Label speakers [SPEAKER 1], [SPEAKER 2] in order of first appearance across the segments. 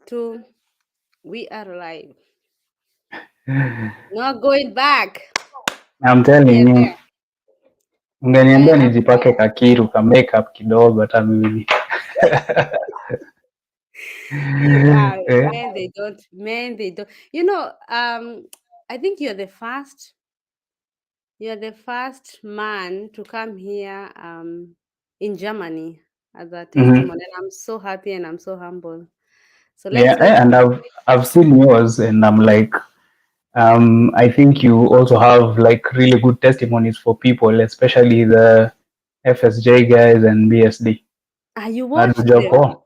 [SPEAKER 1] 2. We are live. Not going back.
[SPEAKER 2] I'm
[SPEAKER 1] We are
[SPEAKER 2] telling you,
[SPEAKER 1] there.
[SPEAKER 2] ungeniambia
[SPEAKER 1] I'm
[SPEAKER 2] nijipake kakiru ka makeup kidogo hata mimi.
[SPEAKER 1] you are
[SPEAKER 2] Eh,
[SPEAKER 1] man, they don't. I think you're the first man to come here in Germany as a
[SPEAKER 2] mhm.
[SPEAKER 1] testimony. And I'm so happy and I'm so humble. So let's
[SPEAKER 2] Yeah,
[SPEAKER 1] wait
[SPEAKER 2] and
[SPEAKER 1] for
[SPEAKER 2] I've seen yours, and I'm like, I think you also have like really good testimonies for people, especially the FSJ guys and BSD.
[SPEAKER 1] you
[SPEAKER 2] Not
[SPEAKER 1] watched
[SPEAKER 2] joke.
[SPEAKER 1] them.
[SPEAKER 2] Oh,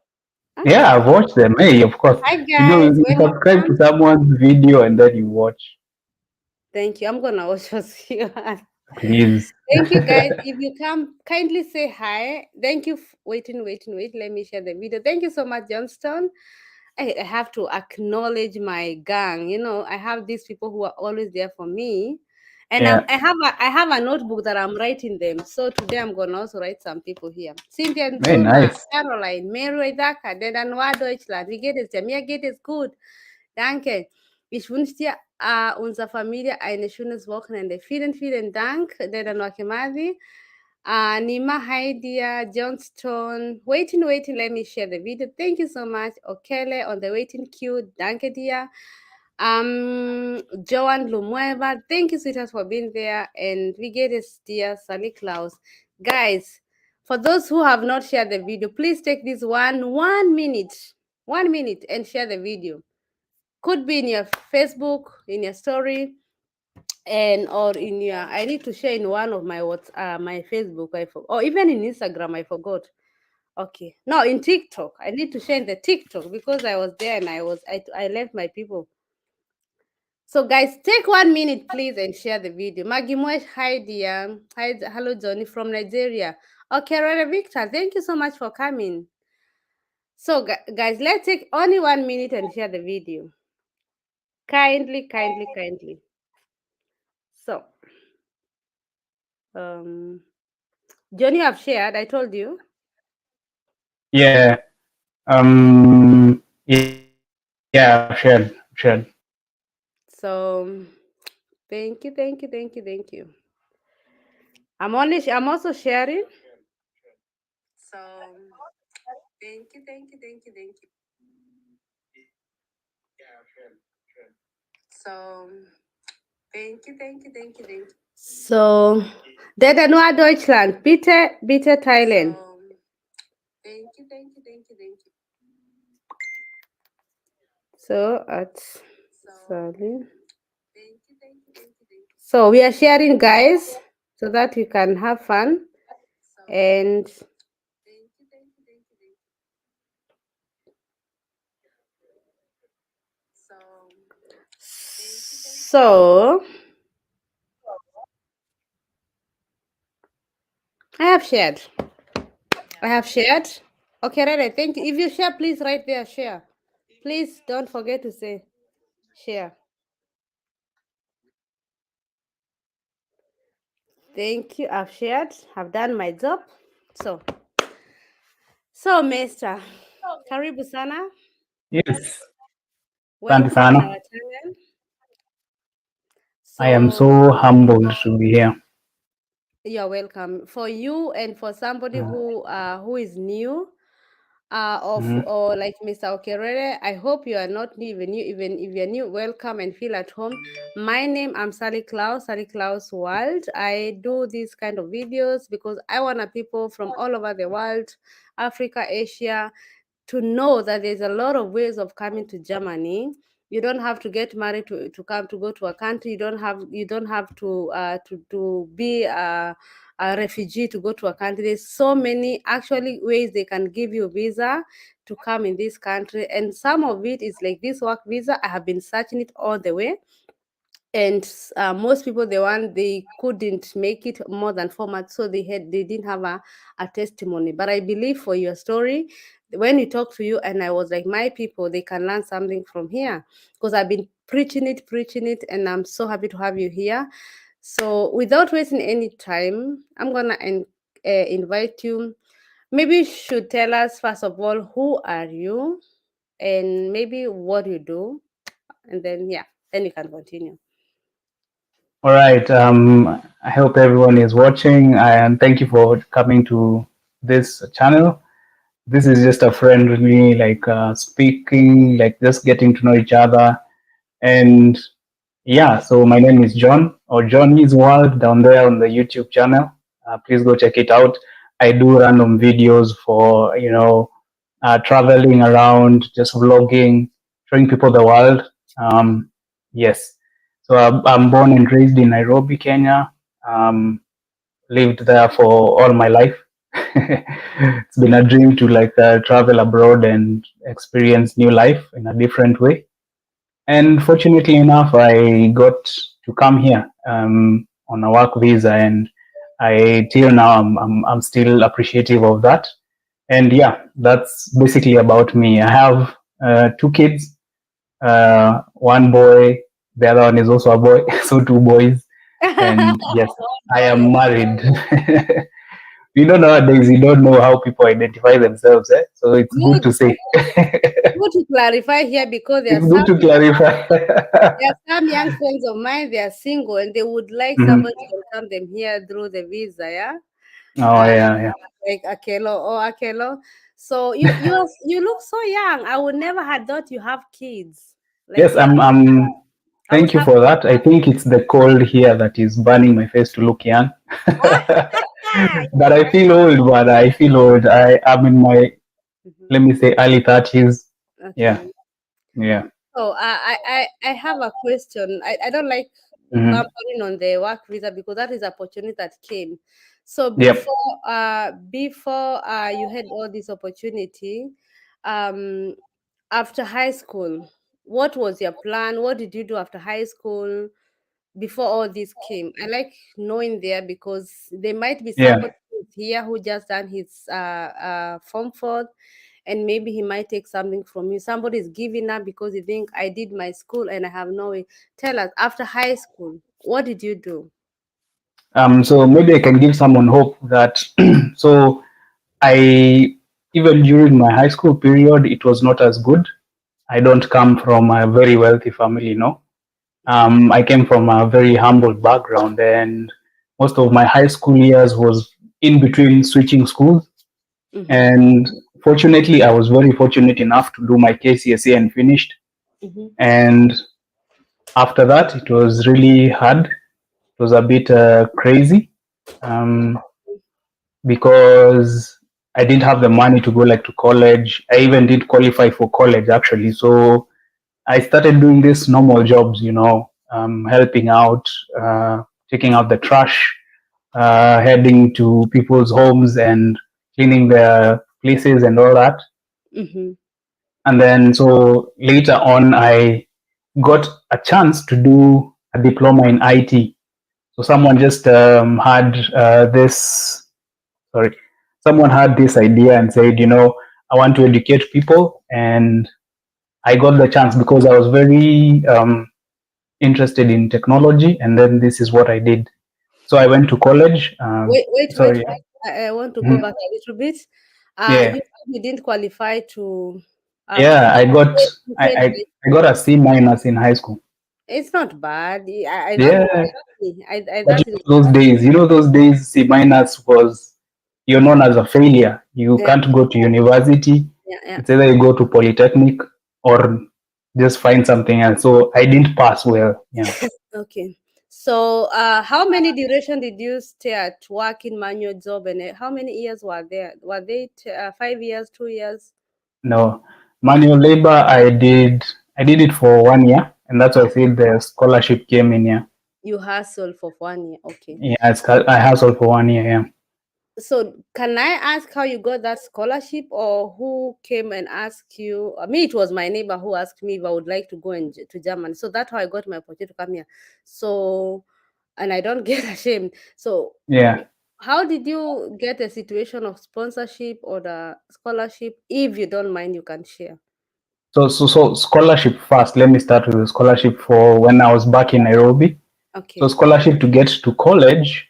[SPEAKER 2] yeah, I've
[SPEAKER 1] Ah,
[SPEAKER 2] watched them. Hey, of course.
[SPEAKER 1] hi
[SPEAKER 2] You know,
[SPEAKER 1] guys.
[SPEAKER 2] you
[SPEAKER 1] When you
[SPEAKER 2] subscribe to
[SPEAKER 1] come,
[SPEAKER 2] someone's video and then you watch.
[SPEAKER 1] thank you. I'm gonna watch us here.
[SPEAKER 2] Please.
[SPEAKER 1] Thank you, guys. If you come, kindly say hi. Thank you. Wait. Let me share the video. Thank you so much, Johnston. I have to acknowledge my gang. I have these people who are always there for me, and
[SPEAKER 2] Yeah,
[SPEAKER 1] I have a notebook that I'm writing them. So today I'm gonna also write some people here. Cynthia
[SPEAKER 2] very
[SPEAKER 1] Nzuma,
[SPEAKER 2] nice.
[SPEAKER 1] Caroline, Mary Daka, Dedanwa Deutschland. Wie geht es dir? Mir geht es gut. Danke. Ich wünsche dir unserer Familie ein schönes Wochenende. Vielen, vielen Dank, Dedanwa Kimathi. Nima Haidia, Johnston. Waiting. Let me share the video. Thank you so much. Okele on the waiting queue. Danke dir. Joan Lumueva. Thank you, sweetheart, for being there. And we get this dear Sally Klaus. Guys, for those who have not shared the video, please take this one minute. 1 minute and share the video. Could be in your Facebook, in your story, and or in your I need to share in one of my Facebook or even in Instagram. I forgot. Okay, no, in TikTok I need to share in the TikTok because I was there and I left my people. So guys, take 1 minute please and share the video. Magimwesh, hi dear. Hi, hello Johnny from Nigeria. Okay, Rara Victor, thank you so much for coming. So guys, let's take only 1 minute and share the video. Kindly. So um Johnny, I've shared, I told you.
[SPEAKER 2] Yeah. Yeah, shared.
[SPEAKER 1] So thank you. I'm also sharing. So thank you. So thank you. So der Noah Deutschland, bitte teilen. So thank you. So at Sally. So we are sharing, guys, so that we can have fun. And so I have shared. Okay, Rere, thank you. If you share, please write there, share. Please don't forget to say share. Thank you. I've shared. I've done my job. So, Mister, karibu sana.
[SPEAKER 2] Yes. Asante
[SPEAKER 1] Welcome in
[SPEAKER 2] sana.
[SPEAKER 1] our channel.
[SPEAKER 2] I am
[SPEAKER 1] So,
[SPEAKER 2] so humbled to be here.
[SPEAKER 1] you're welcome. For you and for somebody who is new,
[SPEAKER 2] Mhm.
[SPEAKER 1] or like Mr. Okerere, I hope you are not new. Even if you're new, welcome and feel at home. My name, I'm Sally Klaus World. I do these kind of videos because I want people from all over the world, Africa, Asia, to know that there's a lot of ways of coming to Germany. You don't have to get married to come to go to a country. You don't have to be a refugee to go to a country. There's so many actually ways they can give you visa to come in this country, and some of it is like this work visa. I have been searching it all the way, and most people they couldn't make it more than 4 months, so they didn't have a testimony. But I believe for your story, when we talk to you, and I was like, my people, they can learn something from here, because I've been preaching it, and I'm so happy to have you here. So without wasting any time, I'm gonna invite you. Maybe you should tell us first of all, who are you? and maybe what you do, and then yeah, then you can continue.
[SPEAKER 2] All right. I hope everyone is watching, and thank you for coming to this channel. This is just a friendly, like speaking, like just getting to know each other. And yeah, so my name is John, or Johnny's World down there on the YouTube channel. Please go check it out. I do random videos for, traveling around, just vlogging, showing people the world. Yes. So I'm born and raised in Nairobi, Kenya. Um, Lived there for all my life. It's been a dream to like travel abroad and experience new life in a different way. And fortunately enough, I got to come here on a work visa, and I till now I'm still appreciative of that. And yeah, that's basically about me. I have two kids, one boy, the other one is also a boy, so two boys. And yes, I am married. You know, nowadays you don't know how people identify themselves, eh? So it's good
[SPEAKER 1] Good,
[SPEAKER 2] to say.
[SPEAKER 1] good to clarify here because
[SPEAKER 2] It's good to clarify.
[SPEAKER 1] there are some young friends of mine, they are single and they would like
[SPEAKER 2] Mhm.
[SPEAKER 1] somebody to come them here through the visa, yeah?
[SPEAKER 2] Oh
[SPEAKER 1] Uh,
[SPEAKER 2] yeah, yeah.
[SPEAKER 1] like Akelo or Akelo. So you look so young. I would never had thought you have kids. Like
[SPEAKER 2] Yes, I'm.
[SPEAKER 1] I would
[SPEAKER 2] Thank you
[SPEAKER 1] have
[SPEAKER 2] for that. I think it's the cold here that is burning my face to look young. But I feel old. But I feel old. I am in my,
[SPEAKER 1] Mhm.
[SPEAKER 2] let me say, early 30s. Yeah,
[SPEAKER 1] Okay.
[SPEAKER 2] yeah.
[SPEAKER 1] So I have a question. I don't like
[SPEAKER 2] Hmm.
[SPEAKER 1] pampering on the work visa because that is opportunity that came. So
[SPEAKER 2] Yep.
[SPEAKER 1] before you had all this opportunity, um after high school, what was your plan? What did you do after high school before all this came? I like knowing there because there might be
[SPEAKER 2] Yeah.
[SPEAKER 1] somebody who's here who just done his form fourth, and maybe he might take something from you. Somebody is giving up because you think I did my school and I have no way. Tell us, after high school, what did you do?
[SPEAKER 2] So maybe I can give someone hope that. So I, even during my high school period, it was not as good. I don't come from a very wealthy family, you know. I came from a very humble background, and most of my high school years was in between switching schools.
[SPEAKER 1] Mm-hmm,
[SPEAKER 2] And fortunately, I was very fortunate enough to do my KCSE and finished.
[SPEAKER 1] mm-hmm,
[SPEAKER 2] And after that, it was really hard. It was a bit crazy um, because I didn't have the money to go like to college. I even did qualify for college actually. So I started doing these normal jobs, helping out, taking out the trash, heading to people's homes and cleaning their places and all that.
[SPEAKER 1] mm-hmm.
[SPEAKER 2] And then, so later on, I got a chance to do a diploma in IT. So sorry, someone had this idea and said, I want to educate people. And I got the chance because I was very interested in technology. And then this is what I did. So I went to college.
[SPEAKER 1] Wait.
[SPEAKER 2] Sorry.
[SPEAKER 1] I want to go
[SPEAKER 2] Mhm.
[SPEAKER 1] back a little bit.
[SPEAKER 2] Yeah.
[SPEAKER 1] You said you didn't qualify to
[SPEAKER 2] Yeah.
[SPEAKER 1] you failed high
[SPEAKER 2] I got
[SPEAKER 1] school.
[SPEAKER 2] a C minus in high school.
[SPEAKER 1] It's not bad. That
[SPEAKER 2] Yeah. But
[SPEAKER 1] that is
[SPEAKER 2] those days, C minus was, you're known as a failure. You
[SPEAKER 1] yeah,
[SPEAKER 2] can't go to university.
[SPEAKER 1] yeah.
[SPEAKER 2] It's either you go to polytechnic or just find something else. So I didn't pass well. Yeah.
[SPEAKER 1] Okay. So, how many duration did you stay at work in manual job, and how many years were there? Were they 5 years, 2 years?
[SPEAKER 2] No. Manual labor, I did it for 1 year, and that's why I said the scholarship came in here.
[SPEAKER 1] You hustle for 1 year. Okay.
[SPEAKER 2] Yeah, I hustled for 1 year. Yeah.
[SPEAKER 1] So, can I ask how you got that scholarship, or who came and asked you? Me, it was my neighbor who asked me if I would like to go to Germany. So that's how I got my opportunity to come here. So, and I don't get ashamed. So,
[SPEAKER 2] Yeah.
[SPEAKER 1] how did you get a situation of sponsorship or the scholarship? If you don't mind, you can share.
[SPEAKER 2] So scholarship first. Let me start with the scholarship for when I was back in Nairobi. So
[SPEAKER 1] Okay.
[SPEAKER 2] scholarship to get to college.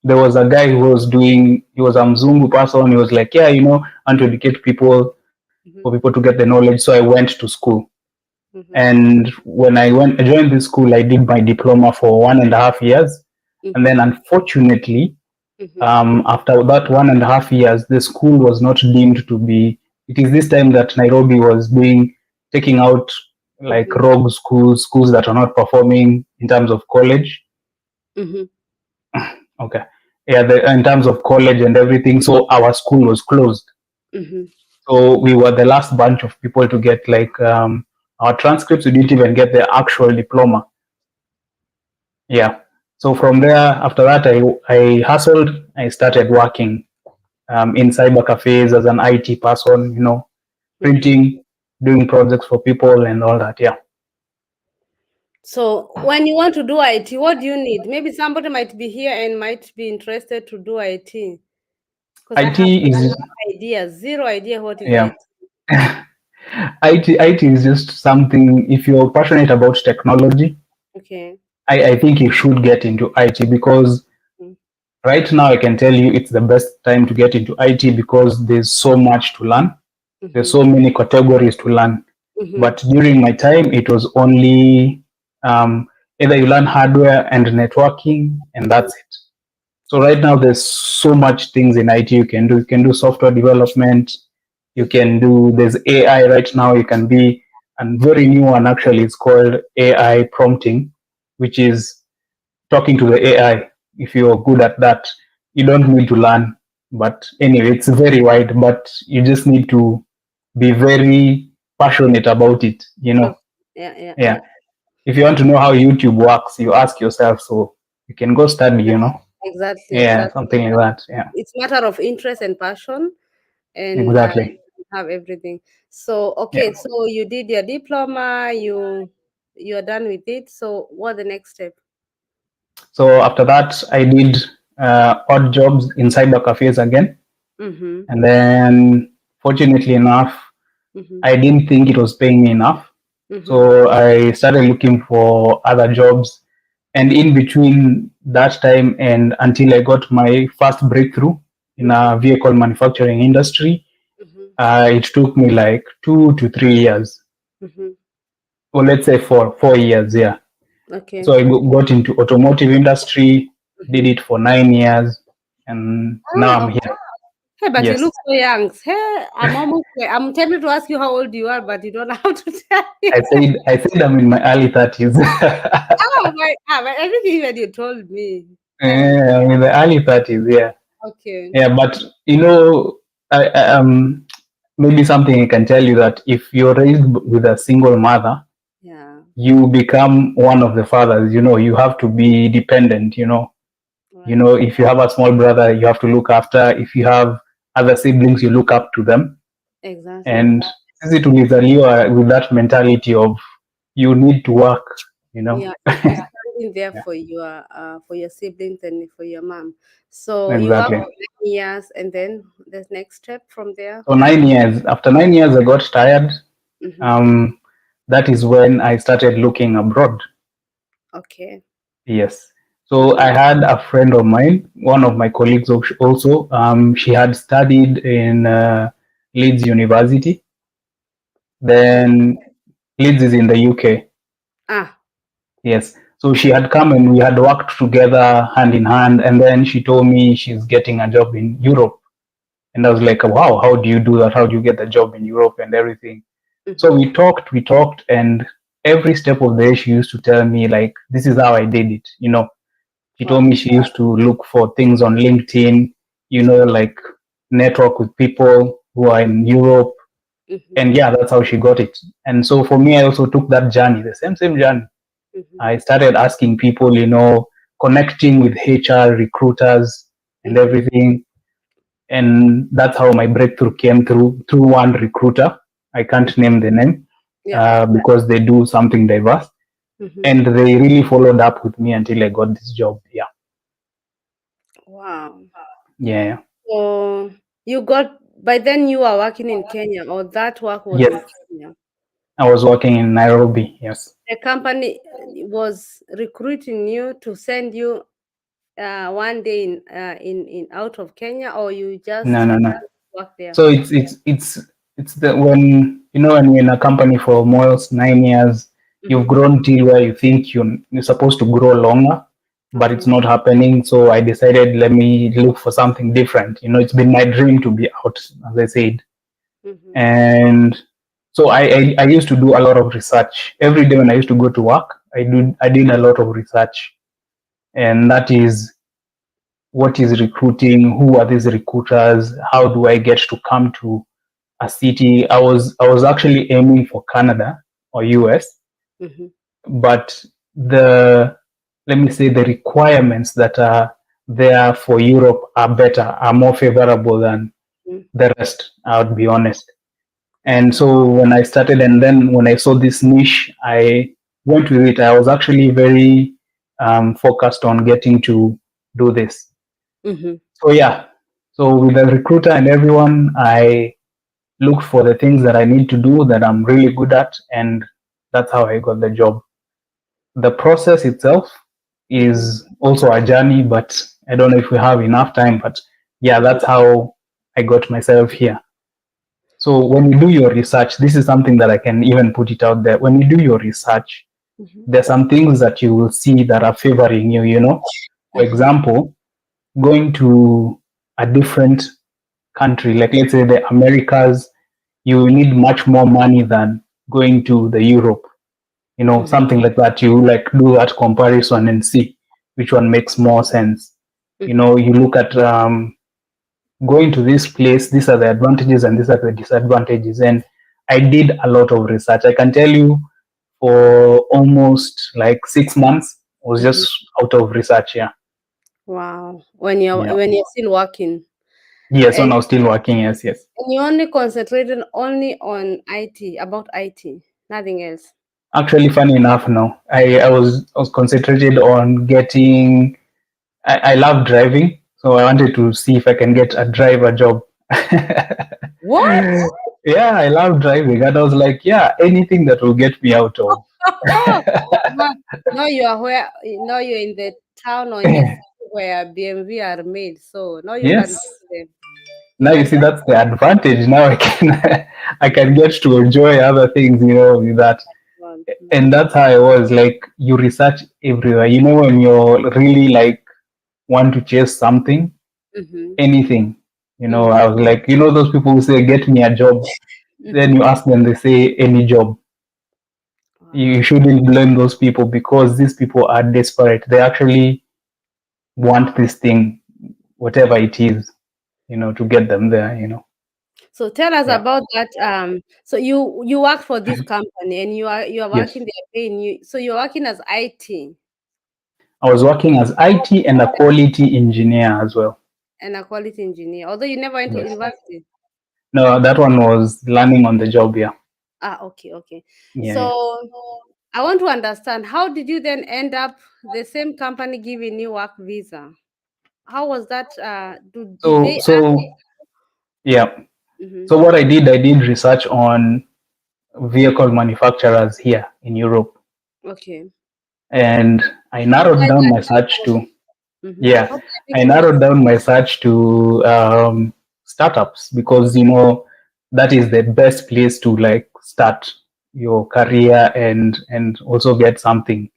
[SPEAKER 2] There was a guy who was doing. He was a Mzungu person. He was like, yeah, I want to educate people. for people to get the knowledge. So I went to school.
[SPEAKER 1] Mhm.
[SPEAKER 2] And when I joined the school, I did my diploma for 1.5 years. And then unfortunately, after that 1.5 years, the school was not deemed to be. It is this time that Nairobi was being taking out like rogue schools, schools that are not performing in terms of college. Okay, yeah, in terms of college and everything. So our school was closed. So we were the last bunch of people to get like our transcripts. We didn't even get the actual diploma. Yeah. So from there, after that, I hustled. I started working in cyber cafes as an IT person, printing, doing projects for people and all that. Yeah.
[SPEAKER 1] So when you want to do IT, what do you need? Maybe somebody might be here and might be interested to do IT. Because I
[SPEAKER 2] IT
[SPEAKER 1] have
[SPEAKER 2] is,
[SPEAKER 1] no idea, zero idea what is
[SPEAKER 2] yeah.
[SPEAKER 1] IT.
[SPEAKER 2] IT is just something, if you're passionate about technology,
[SPEAKER 1] Okay.
[SPEAKER 2] I think you should get into IT because
[SPEAKER 1] Mm.
[SPEAKER 2] right now I can tell you it's the best time to get into IT because there's so much to learn. There's so many categories to learn. But during my time, it was only either you learn hardware and networking, and that's it. So right now, there's so much things in IT you can do. You can do software development. You can do. There's AI right now. You can be, and very new one actually is called AI prompting, which is talking to the AI. If you're good at that, you don't need to learn. But anyway, it's very wide. But you just need to be very passionate about it.
[SPEAKER 1] Yeah.
[SPEAKER 2] Yeah. If you want to know how YouTube works, you ask yourself. So you can go study. Yeah,
[SPEAKER 1] Exactly.
[SPEAKER 2] something like that. Yeah,
[SPEAKER 1] It's matter of interest and passion, and
[SPEAKER 2] exactly.
[SPEAKER 1] have everything. So
[SPEAKER 2] Yeah.
[SPEAKER 1] okay, so you did your diploma, you're done with it. So what the next step?
[SPEAKER 2] So after that, I did odd jobs in cyber cafes again,
[SPEAKER 1] Mm-hmm.
[SPEAKER 2] and then fortunately enough,
[SPEAKER 1] Mm-hmm.
[SPEAKER 2] I didn't think it was paying me enough.
[SPEAKER 1] Mm-hmm.
[SPEAKER 2] So I started looking for other jobs, and in between that time and until I got my first breakthrough in a vehicle manufacturing industry,
[SPEAKER 1] Mm-hmm.
[SPEAKER 2] it took me like 2 to 3 years,
[SPEAKER 1] Mm-hmm.
[SPEAKER 2] or let's say 4 years. Yeah.
[SPEAKER 1] Okay.
[SPEAKER 2] So I got into automotive industry, did
[SPEAKER 1] Mm-hmm.
[SPEAKER 2] it for 9 years, and now
[SPEAKER 1] Ah,
[SPEAKER 2] I'm here.
[SPEAKER 1] hey, but you
[SPEAKER 2] Yes,
[SPEAKER 1] look so young. Hey, I'm tempted to ask you how old you are, but you don't have to tell me.
[SPEAKER 2] I said I'm in my early 30s.
[SPEAKER 1] But everything that you told me. Hey,
[SPEAKER 2] Yeah, I'm in the early 30s. Yeah,
[SPEAKER 1] okay.
[SPEAKER 2] yeah, but maybe something I can tell you that if you're raised with a single mother,
[SPEAKER 1] Yeah.
[SPEAKER 2] you become one of the fathers. You have to be dependent.
[SPEAKER 1] Right.
[SPEAKER 2] If you have a small brother, you have to look after. If you have other siblings, you look up to them.
[SPEAKER 1] Exactly.
[SPEAKER 2] And sisi tulizaliwa with that mentality of you need to work, you know.
[SPEAKER 1] Yeah, you're standing there
[SPEAKER 2] Yeah,
[SPEAKER 1] for your siblings and for your mom. So you work
[SPEAKER 2] exactly.
[SPEAKER 1] for 9 years, and then the next step from there.
[SPEAKER 2] So 9 years. After 9 years, I got tired.
[SPEAKER 1] Mm-hmm.
[SPEAKER 2] Um, that is when I started looking abroad.
[SPEAKER 1] Okay.
[SPEAKER 2] Yes. So I
[SPEAKER 1] Mm-hmm.
[SPEAKER 2] had a friend of mine, one of my colleagues also. She had studied in Leeds University. Then Leeds is in the UK.
[SPEAKER 1] Ah.
[SPEAKER 2] Yes. So she had come and we had worked together hand in hand. And then she told me she's getting a job in Europe. And I was like, wow, how do you do that? How do you get the job in Europe and everything? So
[SPEAKER 1] Mm-hmm.
[SPEAKER 2] we talked, and every step of the way she used to tell me, like, this is how I did it. She told
[SPEAKER 1] Wow.
[SPEAKER 2] me she used to look for things on LinkedIn, like network with people who are in Europe.
[SPEAKER 1] Mm-hmm.
[SPEAKER 2] And yeah, that's how she got it. And so for me, I also took that journey, the same journey.
[SPEAKER 1] Mm-hmm.
[SPEAKER 2] I started asking people, connecting with HR recruiters and
[SPEAKER 1] Mm-hmm.
[SPEAKER 2] everything. And that's how my breakthrough came through one recruiter. I can't name the name
[SPEAKER 1] Yeah.
[SPEAKER 2] because they do something diverse.
[SPEAKER 1] Mm-hmm.
[SPEAKER 2] And they really followed up with me until I got this job. Yeah.
[SPEAKER 1] Wow.
[SPEAKER 2] Yeah.
[SPEAKER 1] So you got by then you are working in Kenya, or that work was in
[SPEAKER 2] Yes.
[SPEAKER 1] Kenya.
[SPEAKER 2] I was working in Nairobi. Yes.
[SPEAKER 1] The company was recruiting you to send you one day in out of Kenya, or you
[SPEAKER 2] No,
[SPEAKER 1] just
[SPEAKER 2] no, no.
[SPEAKER 1] work there?
[SPEAKER 2] So it's it's the when when you're in a company for almost 9 years, you've grown till where you think you're supposed to grow longer, but it's not happening. So I decided, let me look for something different. It's been my dream to be out, as I said. And so I used to do a lot of research every day when I used to go to work. I did a lot of research, and that is, what is recruiting, who are these recruiters, how do I get to come to a city. I was actually aiming for Canada or US, but the let me say the requirements that are there for Europe are more favorable than the rest, I would be honest. And so when I started, and then when I saw this niche, I went with it. I was actually very focused on getting to do this. So yeah, so with the recruiter and everyone, I looked for the things that I need to do that I'm really good at, and that's how I got the job. The process itself is also a journey, but I don't know if we have enough time. But yeah, that's how I got myself here. So when you do your research, this is something that I can even put it out there. When you do your research, there's some things that you will see that are favoring you. For example, going to a different country, like let's say the Americas, you need much more money than going to the Europe. Something like that. You like do that comparison and see which one makes more sense. You look at going to this place, these are the advantages and these are the disadvantages. And I did a lot of research. I can tell you, for almost like 6 months, I was just out of research. Yeah.
[SPEAKER 1] Wow. When you're still working.
[SPEAKER 2] Yes, when I was still working, yes.
[SPEAKER 1] And you only concentrated only on IT, about IT, nothing else.
[SPEAKER 2] Actually, funny enough, no. I was concentrated on getting. I love driving, so I wanted to see if I can get a driver job.
[SPEAKER 1] What?
[SPEAKER 2] Yeah, I love driving, and I was like, yeah, anything that will get me out of.
[SPEAKER 1] No, you are where? No, you're in the town or in the city where BMW are made. So now you
[SPEAKER 2] Yes.
[SPEAKER 1] can do them.
[SPEAKER 2] Now you see, that's the advantage. Now I can get to enjoy other things, with that. And that's how I was. Like, you research everywhere. When you're really like want to chase something, anything. I was like, those people who say, get me a job. Then you ask them, they say any job. You shouldn't blame those people, because these people are desperate. They actually want this thing, whatever it is, to get them there.
[SPEAKER 1] So tell us about that. So you work for this company and you are working, they're paying you. So you're working as IT.
[SPEAKER 2] I was working as IT and a quality engineer as well.
[SPEAKER 1] And a quality engineer, although you never went to university.
[SPEAKER 2] No, that one was learning on the job. Yeah.
[SPEAKER 1] Okay. So I want to understand, how did you then end up the same company giving you work visa? How was that?
[SPEAKER 2] Yeah. So what I did research on vehicle manufacturers here in Europe.
[SPEAKER 1] Okay.
[SPEAKER 2] And I narrowed down my search to I narrowed down my search to startups, because that is the best place to like start your career and also get something,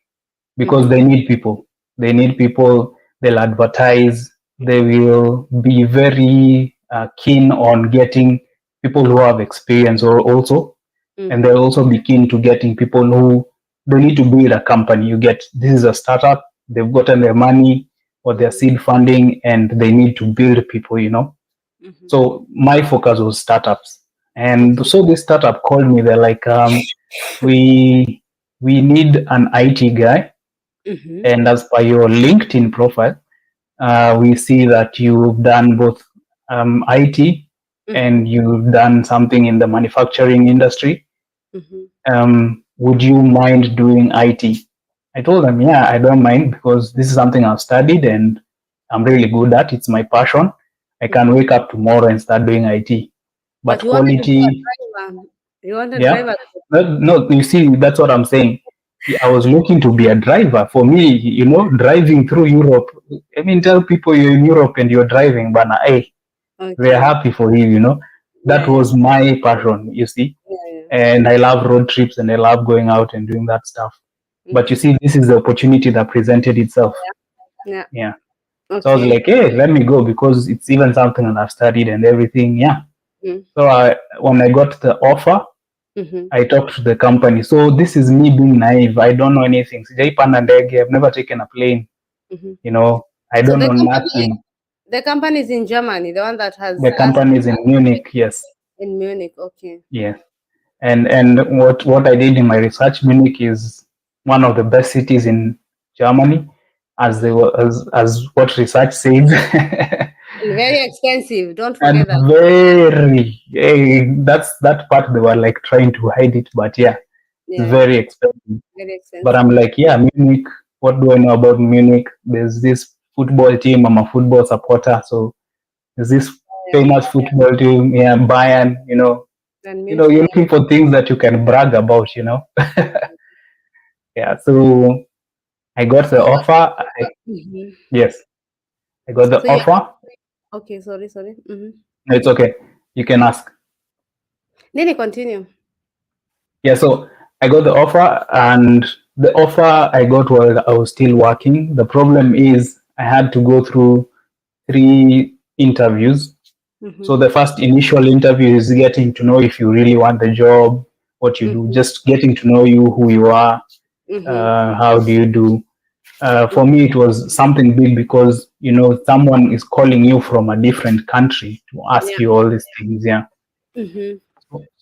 [SPEAKER 2] because they need people. They'll advertise. They will be very keen on getting people who have experience, or also, and they'll also be keen to getting people who they need to build a company. This is a startup. They've gotten their money or their seed funding, and they need to build people. So my focus was startups, and so this startup called me. They're like, we need an IT guy, and as per your LinkedIn profile, we see that you've done both IT and you've done something in the manufacturing industry. Would you mind doing IT? I told them, yeah, I don't mind, because this is something I've studied and I'm really good at. It's my passion. I can wake up tomorrow and start doing IT. But
[SPEAKER 1] you
[SPEAKER 2] quality.
[SPEAKER 1] You want a driver?
[SPEAKER 2] No, you see, that's what I'm saying. I was looking to be a driver. For me, driving through Europe. I mean, tell people you're in Europe and you're driving, but hey, we're happy for you, That
[SPEAKER 1] Yeah,
[SPEAKER 2] was my passion, you see.
[SPEAKER 1] yeah,
[SPEAKER 2] And I love road trips and I love going out and doing that stuff.
[SPEAKER 1] yeah.
[SPEAKER 2] But you see, this is the opportunity that presented itself.
[SPEAKER 1] Yeah.
[SPEAKER 2] Yeah. So I was
[SPEAKER 1] Okay.
[SPEAKER 2] like, hey, let me go because it's even something that I've studied and everything. Yeah.
[SPEAKER 1] Mm.
[SPEAKER 2] So when I got the offer,
[SPEAKER 1] Mm-hmm.
[SPEAKER 2] I talked to the company. So this is me being naive. I don't know anything. Sijaipanda ndege. I've never taken a plane.
[SPEAKER 1] Mm-hmm.
[SPEAKER 2] You know, I
[SPEAKER 1] So
[SPEAKER 2] don't know nothing.
[SPEAKER 1] the company is in Germany, the one that has
[SPEAKER 2] The
[SPEAKER 1] asked
[SPEAKER 2] company is in Munich. Yes.
[SPEAKER 1] in Munich. Okay.
[SPEAKER 2] Yes. And what I did in my research, Munich is one of the best cities in Germany, as they were as what research says.
[SPEAKER 1] And very expensive. Don't
[SPEAKER 2] And
[SPEAKER 1] forget that.
[SPEAKER 2] that's that part they were like trying to hide it, but yeah, it's
[SPEAKER 1] Yeah,
[SPEAKER 2] very expensive.
[SPEAKER 1] very
[SPEAKER 2] But I'm
[SPEAKER 1] expensive.
[SPEAKER 2] like, yeah, Munich, what do I know about Munich? There's this football team, I'm a football supporter, so there's this
[SPEAKER 1] Yeah.
[SPEAKER 2] famous football team, yeah, Bayern,
[SPEAKER 1] And
[SPEAKER 2] you're
[SPEAKER 1] München.
[SPEAKER 2] looking for things that you can brag about. Yeah, so I got
[SPEAKER 1] So
[SPEAKER 2] the
[SPEAKER 1] how?
[SPEAKER 2] offer.
[SPEAKER 1] Mhm.
[SPEAKER 2] Yes, I got the
[SPEAKER 1] So you
[SPEAKER 2] offer.
[SPEAKER 1] okay? Sorry. Mm-hmm.
[SPEAKER 2] No, it's okay. You can ask.
[SPEAKER 1] Then you continue.
[SPEAKER 2] Yeah, so I got the offer, and the offer I got while I was still working. The problem is I had to go through 3 interviews.
[SPEAKER 1] Mm-hmm.
[SPEAKER 2] So the first initial interview is getting to know if you really want the job, what you do, just getting to know you, who you are,
[SPEAKER 1] Mm-hmm.
[SPEAKER 2] how do you do. For
[SPEAKER 1] Mm-hmm.
[SPEAKER 2] me, it was something big because someone is calling you from a different country to ask
[SPEAKER 1] Yeah.
[SPEAKER 2] you all these things. Yeah.
[SPEAKER 1] Mm-hmm.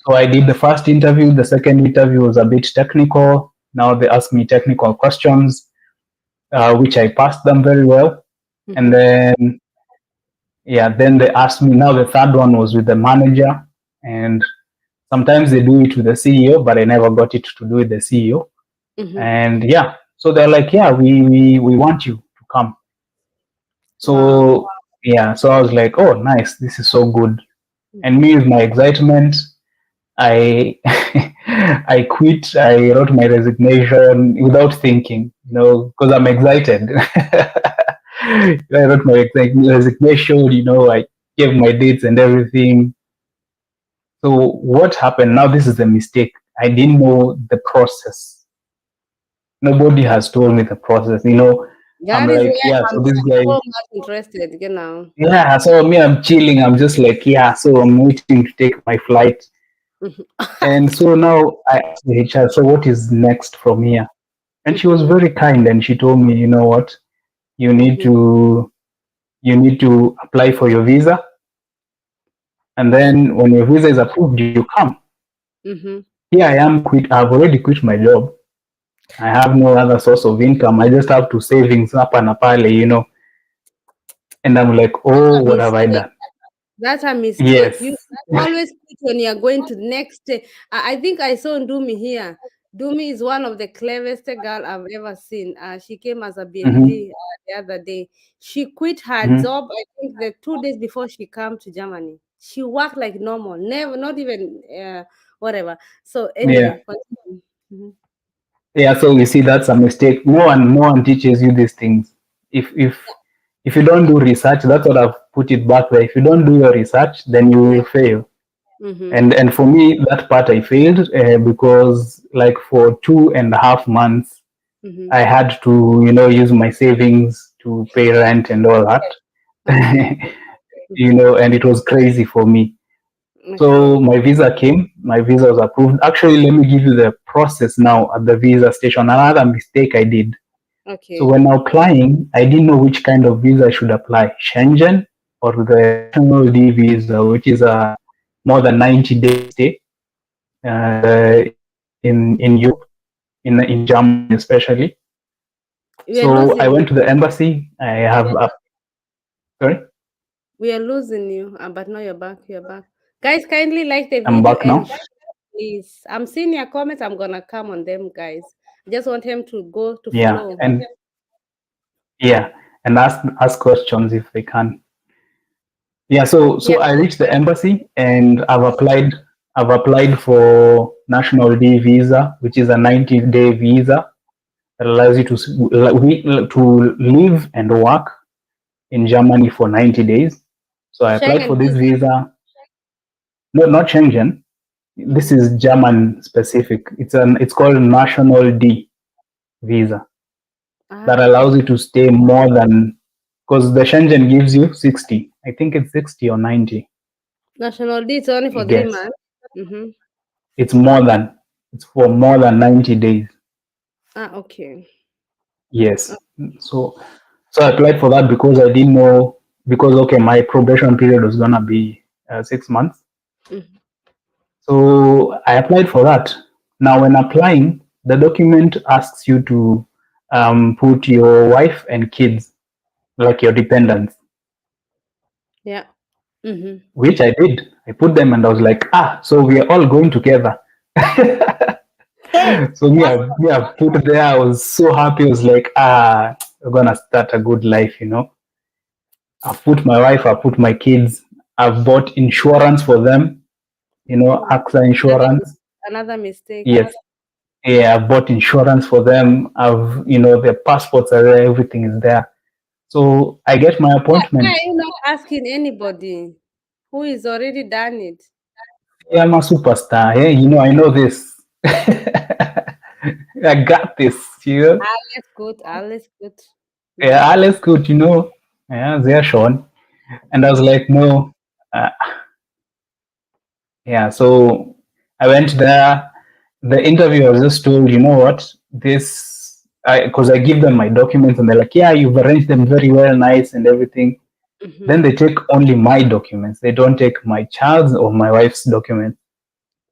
[SPEAKER 2] So I did the first interview. The second interview was a bit technical. Now they asked me technical questions, which I passed them very well. And
[SPEAKER 1] Mm-hmm.
[SPEAKER 2] then, yeah, then they asked me. Now the third one was with the manager, and sometimes they do it with the CEO, but I never got it to do with the CEO.
[SPEAKER 1] Mm-hmm.
[SPEAKER 2] And yeah, so they're like, yeah, we want you to come.
[SPEAKER 1] Wow.
[SPEAKER 2] So yeah, so I was like, oh, nice, this is so good. And
[SPEAKER 1] Mm-hmm.
[SPEAKER 2] me with my excitement, I I quit. I wrote my resignation without thinking, because I'm excited. I wrote my resignation. I gave my dates and everything. So what happened? Now this is the mistake. I didn't know the process. Nobody has told me the process. I'm
[SPEAKER 1] That is
[SPEAKER 2] like,
[SPEAKER 1] where
[SPEAKER 2] yeah.
[SPEAKER 1] I'm
[SPEAKER 2] So this guy,
[SPEAKER 1] so much interested.
[SPEAKER 2] yeah. So me, I'm chilling. I'm just like, yeah. So I'm waiting to take my flight.
[SPEAKER 1] Mm-hmm.
[SPEAKER 2] And so now I asked the HR, so what is next from here? And she was
[SPEAKER 1] Mm-hmm.
[SPEAKER 2] very kind and she told me, you know what, you need
[SPEAKER 1] Mm-hmm.
[SPEAKER 2] to you need to apply for your visa, and then when your visa is approved, you come.
[SPEAKER 1] Mm-hmm.
[SPEAKER 2] Here I am I've already quit my job. I have no other source of income. I just have to savings up and pale. And I'm like,
[SPEAKER 1] That's
[SPEAKER 2] oh,
[SPEAKER 1] a
[SPEAKER 2] what have I
[SPEAKER 1] mistake.
[SPEAKER 2] done?
[SPEAKER 1] That's a mistake.
[SPEAKER 2] Yes.
[SPEAKER 1] You always quit when you are going to the next day. I think I saw Ndumi here. Dumi is one of the cleverest girl I've ever seen. She came as a
[SPEAKER 2] Hmm.
[SPEAKER 1] BND the other day. She quit her
[SPEAKER 2] Hmm.
[SPEAKER 1] job, I think, the 2 days before she came to Germany. She worked like normal, never, not even whatever. So
[SPEAKER 2] Yeah.
[SPEAKER 1] anyway, continue. Mhm.
[SPEAKER 2] Yeah, so you see, that's a mistake. No one teaches you these things. If you don't do research, that's what I've put it back there. If you don't do your research, then you
[SPEAKER 1] Yeah.
[SPEAKER 2] will fail.
[SPEAKER 1] Mm-hmm.
[SPEAKER 2] And for me, that part I failed because like for 2.5 months,
[SPEAKER 1] Mm-hmm.
[SPEAKER 2] I had to use my savings to pay rent and all that.
[SPEAKER 1] Okay. Mm-hmm.
[SPEAKER 2] And it was crazy for me.
[SPEAKER 1] Okay.
[SPEAKER 2] So my visa came, my visa was approved. Actually, let me give you the process now at the visa station. Another mistake I did. So
[SPEAKER 1] Okay.
[SPEAKER 2] when applying, I didn't know which kind of visa I should apply, Schengen or the national D visa, which is a more than 90-day stay in Europe, in Germany especially.
[SPEAKER 1] We are
[SPEAKER 2] So I
[SPEAKER 1] losing you.
[SPEAKER 2] went to the embassy. I have sorry,
[SPEAKER 1] We are losing you, but now you're back. You're back. Guys, kindly like the
[SPEAKER 2] I'm
[SPEAKER 1] video
[SPEAKER 2] back
[SPEAKER 1] and
[SPEAKER 2] now.
[SPEAKER 1] share, please. I'm seeing your comments. I'm gonna come on them, guys. I just want him to go to
[SPEAKER 2] Yeah,
[SPEAKER 1] flow.
[SPEAKER 2] and yeah, and ask questions if they can. Yeah, so
[SPEAKER 1] Yeah.
[SPEAKER 2] I reached the embassy and I've applied for national D visa, which is a 90-day visa that allows you to live and work in Germany for 90 days. So I applied
[SPEAKER 1] Schengen
[SPEAKER 2] for this
[SPEAKER 1] visa.
[SPEAKER 2] visa. No, not Schengen. This is German specific. It's called National D visa that allows you to stay more than, because the Schengen gives you 60. I think it's 60 or 90.
[SPEAKER 1] National D is only for
[SPEAKER 2] I
[SPEAKER 1] 3
[SPEAKER 2] guess
[SPEAKER 1] months. Mm-hmm.
[SPEAKER 2] it's more than, it's for more than 90 days.
[SPEAKER 1] Okay.
[SPEAKER 2] Yes. So I applied for that because I didn't know, because okay, my probation period was gonna be 6 months.
[SPEAKER 1] Mm-hmm.
[SPEAKER 2] So I applied for that. Now, when applying, the document asks you to put your wife and kids, like your dependents,
[SPEAKER 1] Yeah. Mm-hmm.
[SPEAKER 2] which I did. I put them and I was like, so we are all going together.
[SPEAKER 1] Hey,
[SPEAKER 2] So me, I put there. I was so happy. I was like, we're gonna start a good life, I've put my wife, I've put my kids, I've bought insurance for them, AXA insurance.
[SPEAKER 1] another mistake.
[SPEAKER 2] Yes. Yeah, I've bought insurance for them. Their passports are there, everything is there. So I get my
[SPEAKER 1] Why
[SPEAKER 2] appointment.
[SPEAKER 1] are you not asking anybody who is already done it?
[SPEAKER 2] Yeah, I'm a superstar. Yeah, I know this. I got this,
[SPEAKER 1] Alles gut, alles gut.
[SPEAKER 2] Yeah, alles good, Yeah, sehr schon. And I was like, no. Uh, yeah, so I went there. The interview, I was just told, you know what, because I give them my documents and they're like, yeah, you've arranged them very well, nice and everything.
[SPEAKER 1] Mm-hmm.
[SPEAKER 2] Then they take only my documents. They don't take my child's or my wife's documents.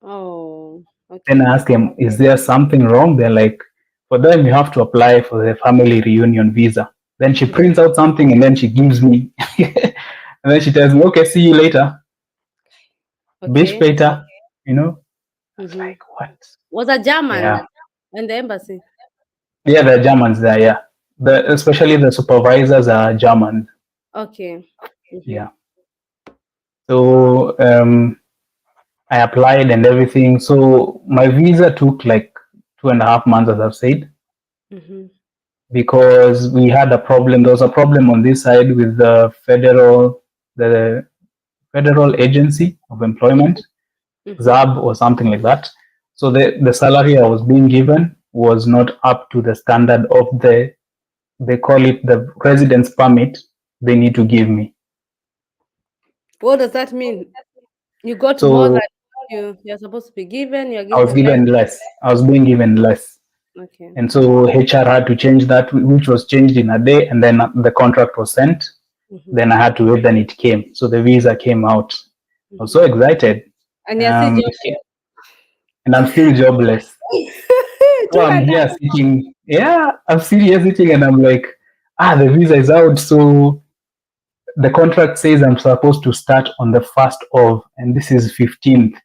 [SPEAKER 1] Oh, okay.
[SPEAKER 2] Then I ask them, is there something wrong? They're like, for them, you have to apply for the family reunion visa. Then she prints out something and then she gives me. And then she tells me, okay, see you later. Bis
[SPEAKER 1] Okay.
[SPEAKER 2] später, I was
[SPEAKER 1] Mm-hmm.
[SPEAKER 2] like, what?
[SPEAKER 1] Was a German
[SPEAKER 2] Yeah.
[SPEAKER 1] in the embassy.
[SPEAKER 2] Yeah, the Germans there, yeah. Especially the supervisors are German.
[SPEAKER 1] Okay. Mm-hmm.
[SPEAKER 2] Yeah. So I applied and everything. So my visa took like 2.5 months, as I've said,
[SPEAKER 1] Mm-hmm.
[SPEAKER 2] because we had a problem. There was a problem on this side with the Federal Agency of Employment,
[SPEAKER 1] Mm-hmm.
[SPEAKER 2] ZAB or something like that. So the salary I was being given was not up to the standard of they call it the residence permit they need to give me.
[SPEAKER 1] What does that mean? You got more
[SPEAKER 2] So
[SPEAKER 1] than you're supposed to be given. You're
[SPEAKER 2] I was
[SPEAKER 1] getting less.
[SPEAKER 2] given less. I was being given less.
[SPEAKER 1] Okay.
[SPEAKER 2] And so HR had to change that, which was changed in a day, and then the contract was sent.
[SPEAKER 1] Mm-hmm.
[SPEAKER 2] Then I had to wait, then it came. So the visa came out. I was so excited.
[SPEAKER 1] And you're still
[SPEAKER 2] And I'm still jobless. So I'm here sitting, I'm still here sitting and I'm like, the visa is out. So the contract says I'm supposed to start on the 1st of, and this is 15th.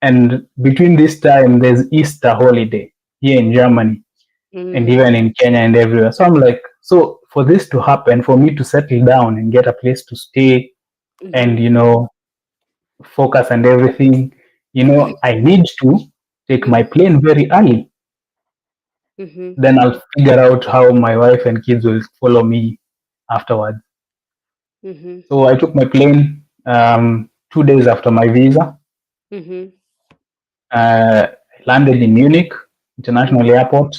[SPEAKER 2] And between this time, there's Easter holiday here in Germany and even in Kenya and everywhere. So I'm like, so for this to happen, for me to settle down and get a place to stay and, focus and everything, I need to take my plane very early. Then I'll figure out how my wife and kids will follow me afterwards. So I took my plane 2 days after my visa. I landed in Munich International Airport.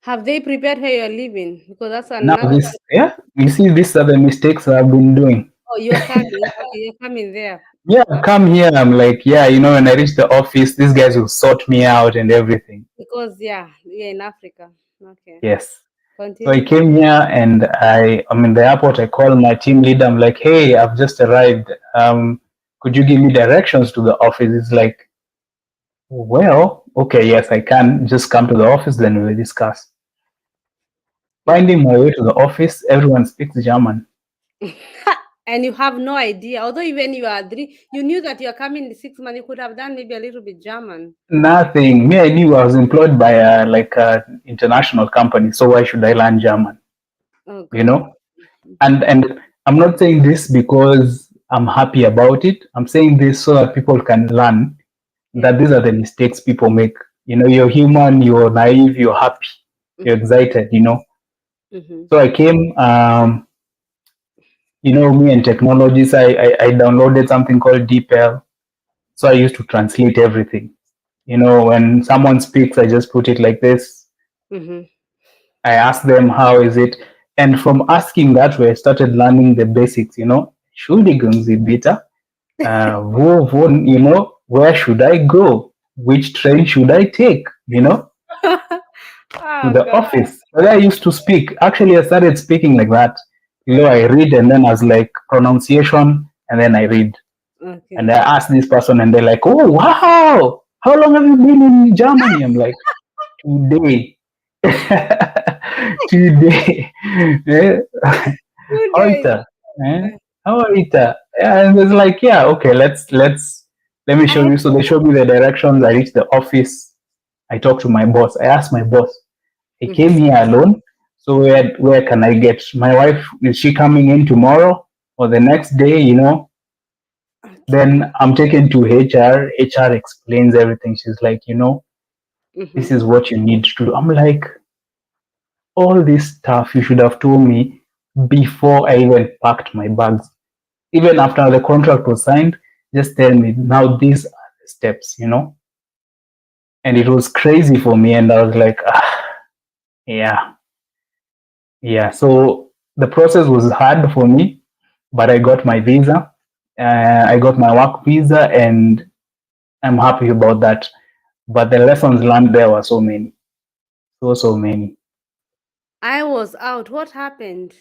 [SPEAKER 1] Have they prepared where you're living? Because that's
[SPEAKER 2] Now
[SPEAKER 1] another.
[SPEAKER 2] you see, these are the mistakes I've been doing.
[SPEAKER 1] Oh, you're coming. Okay, you're coming there.
[SPEAKER 2] Yeah, come here. I'm like, when I reach the office, these guys will sort me out and everything.
[SPEAKER 1] Because you're in Africa. Okay.
[SPEAKER 2] Yes.
[SPEAKER 1] Continue.
[SPEAKER 2] So I came here and I'm in the airport. I call my team leader. I'm like, hey, I've just arrived. Could you give me directions to the office? It's like, well, okay, yes, I can. Just come to the office, then we'll discuss. Finding my way to the office, everyone speaks German.
[SPEAKER 1] And you have no idea. Although even you are you knew that you're coming in 6 months, you could have done maybe a little bit German.
[SPEAKER 2] Nothing. Me, I knew I was employed by a international company, so why should I learn German?
[SPEAKER 1] Oh,
[SPEAKER 2] And I'm not saying this because I'm happy about it. I'm saying this so that people can learn that these are the mistakes people make. You're human, you're naive, you're happy, you're excited, So I came, me and technologies, I downloaded something called DeepL. So I used to translate everything. When someone speaks, I just put it like this.
[SPEAKER 1] Mm-hmm.
[SPEAKER 2] I ask them, how is it? And from asking that way, I started learning the basics, Entschuldigung, Sie bitte. Where should I go? Which train should I take? To
[SPEAKER 1] Oh
[SPEAKER 2] the
[SPEAKER 1] God.
[SPEAKER 2] office. Where I used to speak. Actually, I started speaking like that. I read and then I was like pronunciation, and then I read. And
[SPEAKER 1] Okay.
[SPEAKER 2] I asked this person, and they're like, "Oh, wow! How long have you been in Germany?" I'm like, "Today, today." Eh,
[SPEAKER 1] Good day.
[SPEAKER 2] Heute, how are you? Yeah, and it's like, yeah, okay, let me
[SPEAKER 1] I
[SPEAKER 2] show
[SPEAKER 1] had
[SPEAKER 2] you. So they showed me the directions. I reached the office. I talked to my boss. I asked my boss, I came
[SPEAKER 1] mhm.
[SPEAKER 2] here alone. So where can I get my wife? Is she coming in tomorrow or the next day?
[SPEAKER 1] Okay.
[SPEAKER 2] Then I'm taken to HR. HR explains everything. She's like,
[SPEAKER 1] Mm-hmm.
[SPEAKER 2] this is what you need to do. I'm like, all this stuff you should have told me before I even packed my bags. Even after the contract was signed, just tell me now these are the steps, And it was crazy for me. And I was like, yeah, yeah. So the process was hard for me, but I got my visa. I got my work visa, and I'm happy about that. But the lessons learned there were so many, so many.
[SPEAKER 1] I was out. What happened?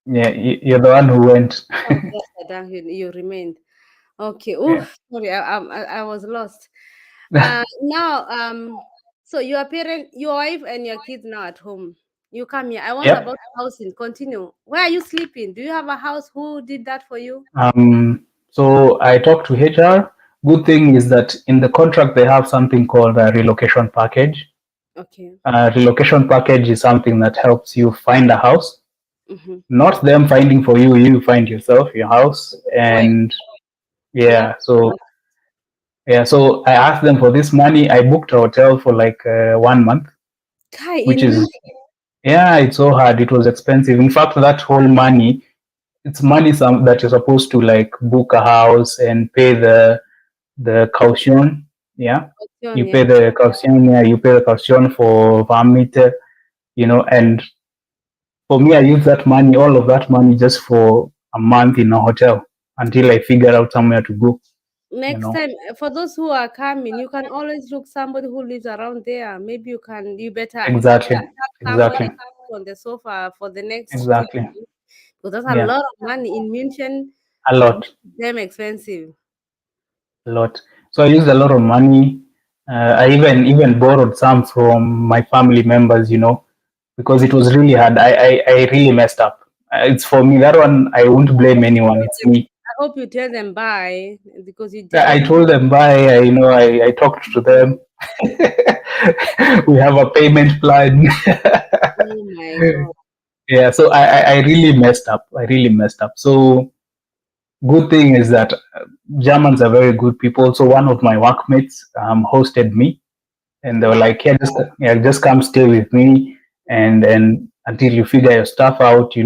[SPEAKER 2] Yeah, you're the one who went.
[SPEAKER 1] Oh, yes, Adam, you remained. Okay.
[SPEAKER 2] Yeah.
[SPEAKER 1] Oof. Sorry, I was lost. Now, so your parent, your wife, and your kids now at home. You come here. I want
[SPEAKER 2] Yep.
[SPEAKER 1] about housing. Continue. Where are you sleeping? Do you have a house? Who did that for you?
[SPEAKER 2] So I talked to HR. Good thing is that in the contract they have something called a relocation package.
[SPEAKER 1] Okay.
[SPEAKER 2] Relocation package is something that helps you find a house,
[SPEAKER 1] Mm-hmm.
[SPEAKER 2] not them finding for you. You find yourself your house,
[SPEAKER 1] Wait.
[SPEAKER 2] and
[SPEAKER 1] That's
[SPEAKER 2] yeah. So
[SPEAKER 1] smart.
[SPEAKER 2] yeah. So I asked them for this money. I booked a hotel for like 1 month,
[SPEAKER 1] Kai
[SPEAKER 2] which
[SPEAKER 1] in
[SPEAKER 2] is,
[SPEAKER 1] Munich.
[SPEAKER 2] yeah. It's so hard. It was expensive. In fact, that whole money, it's money that you're supposed to like book a house and pay the caution. Yeah, you
[SPEAKER 1] Yeah.
[SPEAKER 2] pay the caution. Yeah, you pay the caution for Vermieter. And for me, I use that money, all of that money, just for a month in a hotel until I figure out somewhere to go. You
[SPEAKER 1] Next
[SPEAKER 2] know,
[SPEAKER 1] time, for those who are coming, you can always look somebody who lives around there. Maybe you better
[SPEAKER 2] exactly,
[SPEAKER 1] have somebody
[SPEAKER 2] exactly,
[SPEAKER 1] on the sofa for the next 2
[SPEAKER 2] exactly.
[SPEAKER 1] months. Because that's a
[SPEAKER 2] Yeah,
[SPEAKER 1] lot of money in München.
[SPEAKER 2] a lot,
[SPEAKER 1] Them expensive.
[SPEAKER 2] a lot. So I used a lot of money. I even borrowed some from my family members. Because it was really hard. I really messed up. It's for me. That one, I won't blame anyone. It's me.
[SPEAKER 1] I hope you tell them bye because
[SPEAKER 2] I
[SPEAKER 1] you
[SPEAKER 2] told them bye. I talked to them. We have a payment plan.
[SPEAKER 1] oh my god.
[SPEAKER 2] Yeah, so I really messed up. I really messed up. So good thing is that Germans are very good people. So one of my workmates hosted me, and they were
[SPEAKER 1] Wow.
[SPEAKER 2] like, yeah, just come stay with me, and until you figure your stuff out.
[SPEAKER 1] A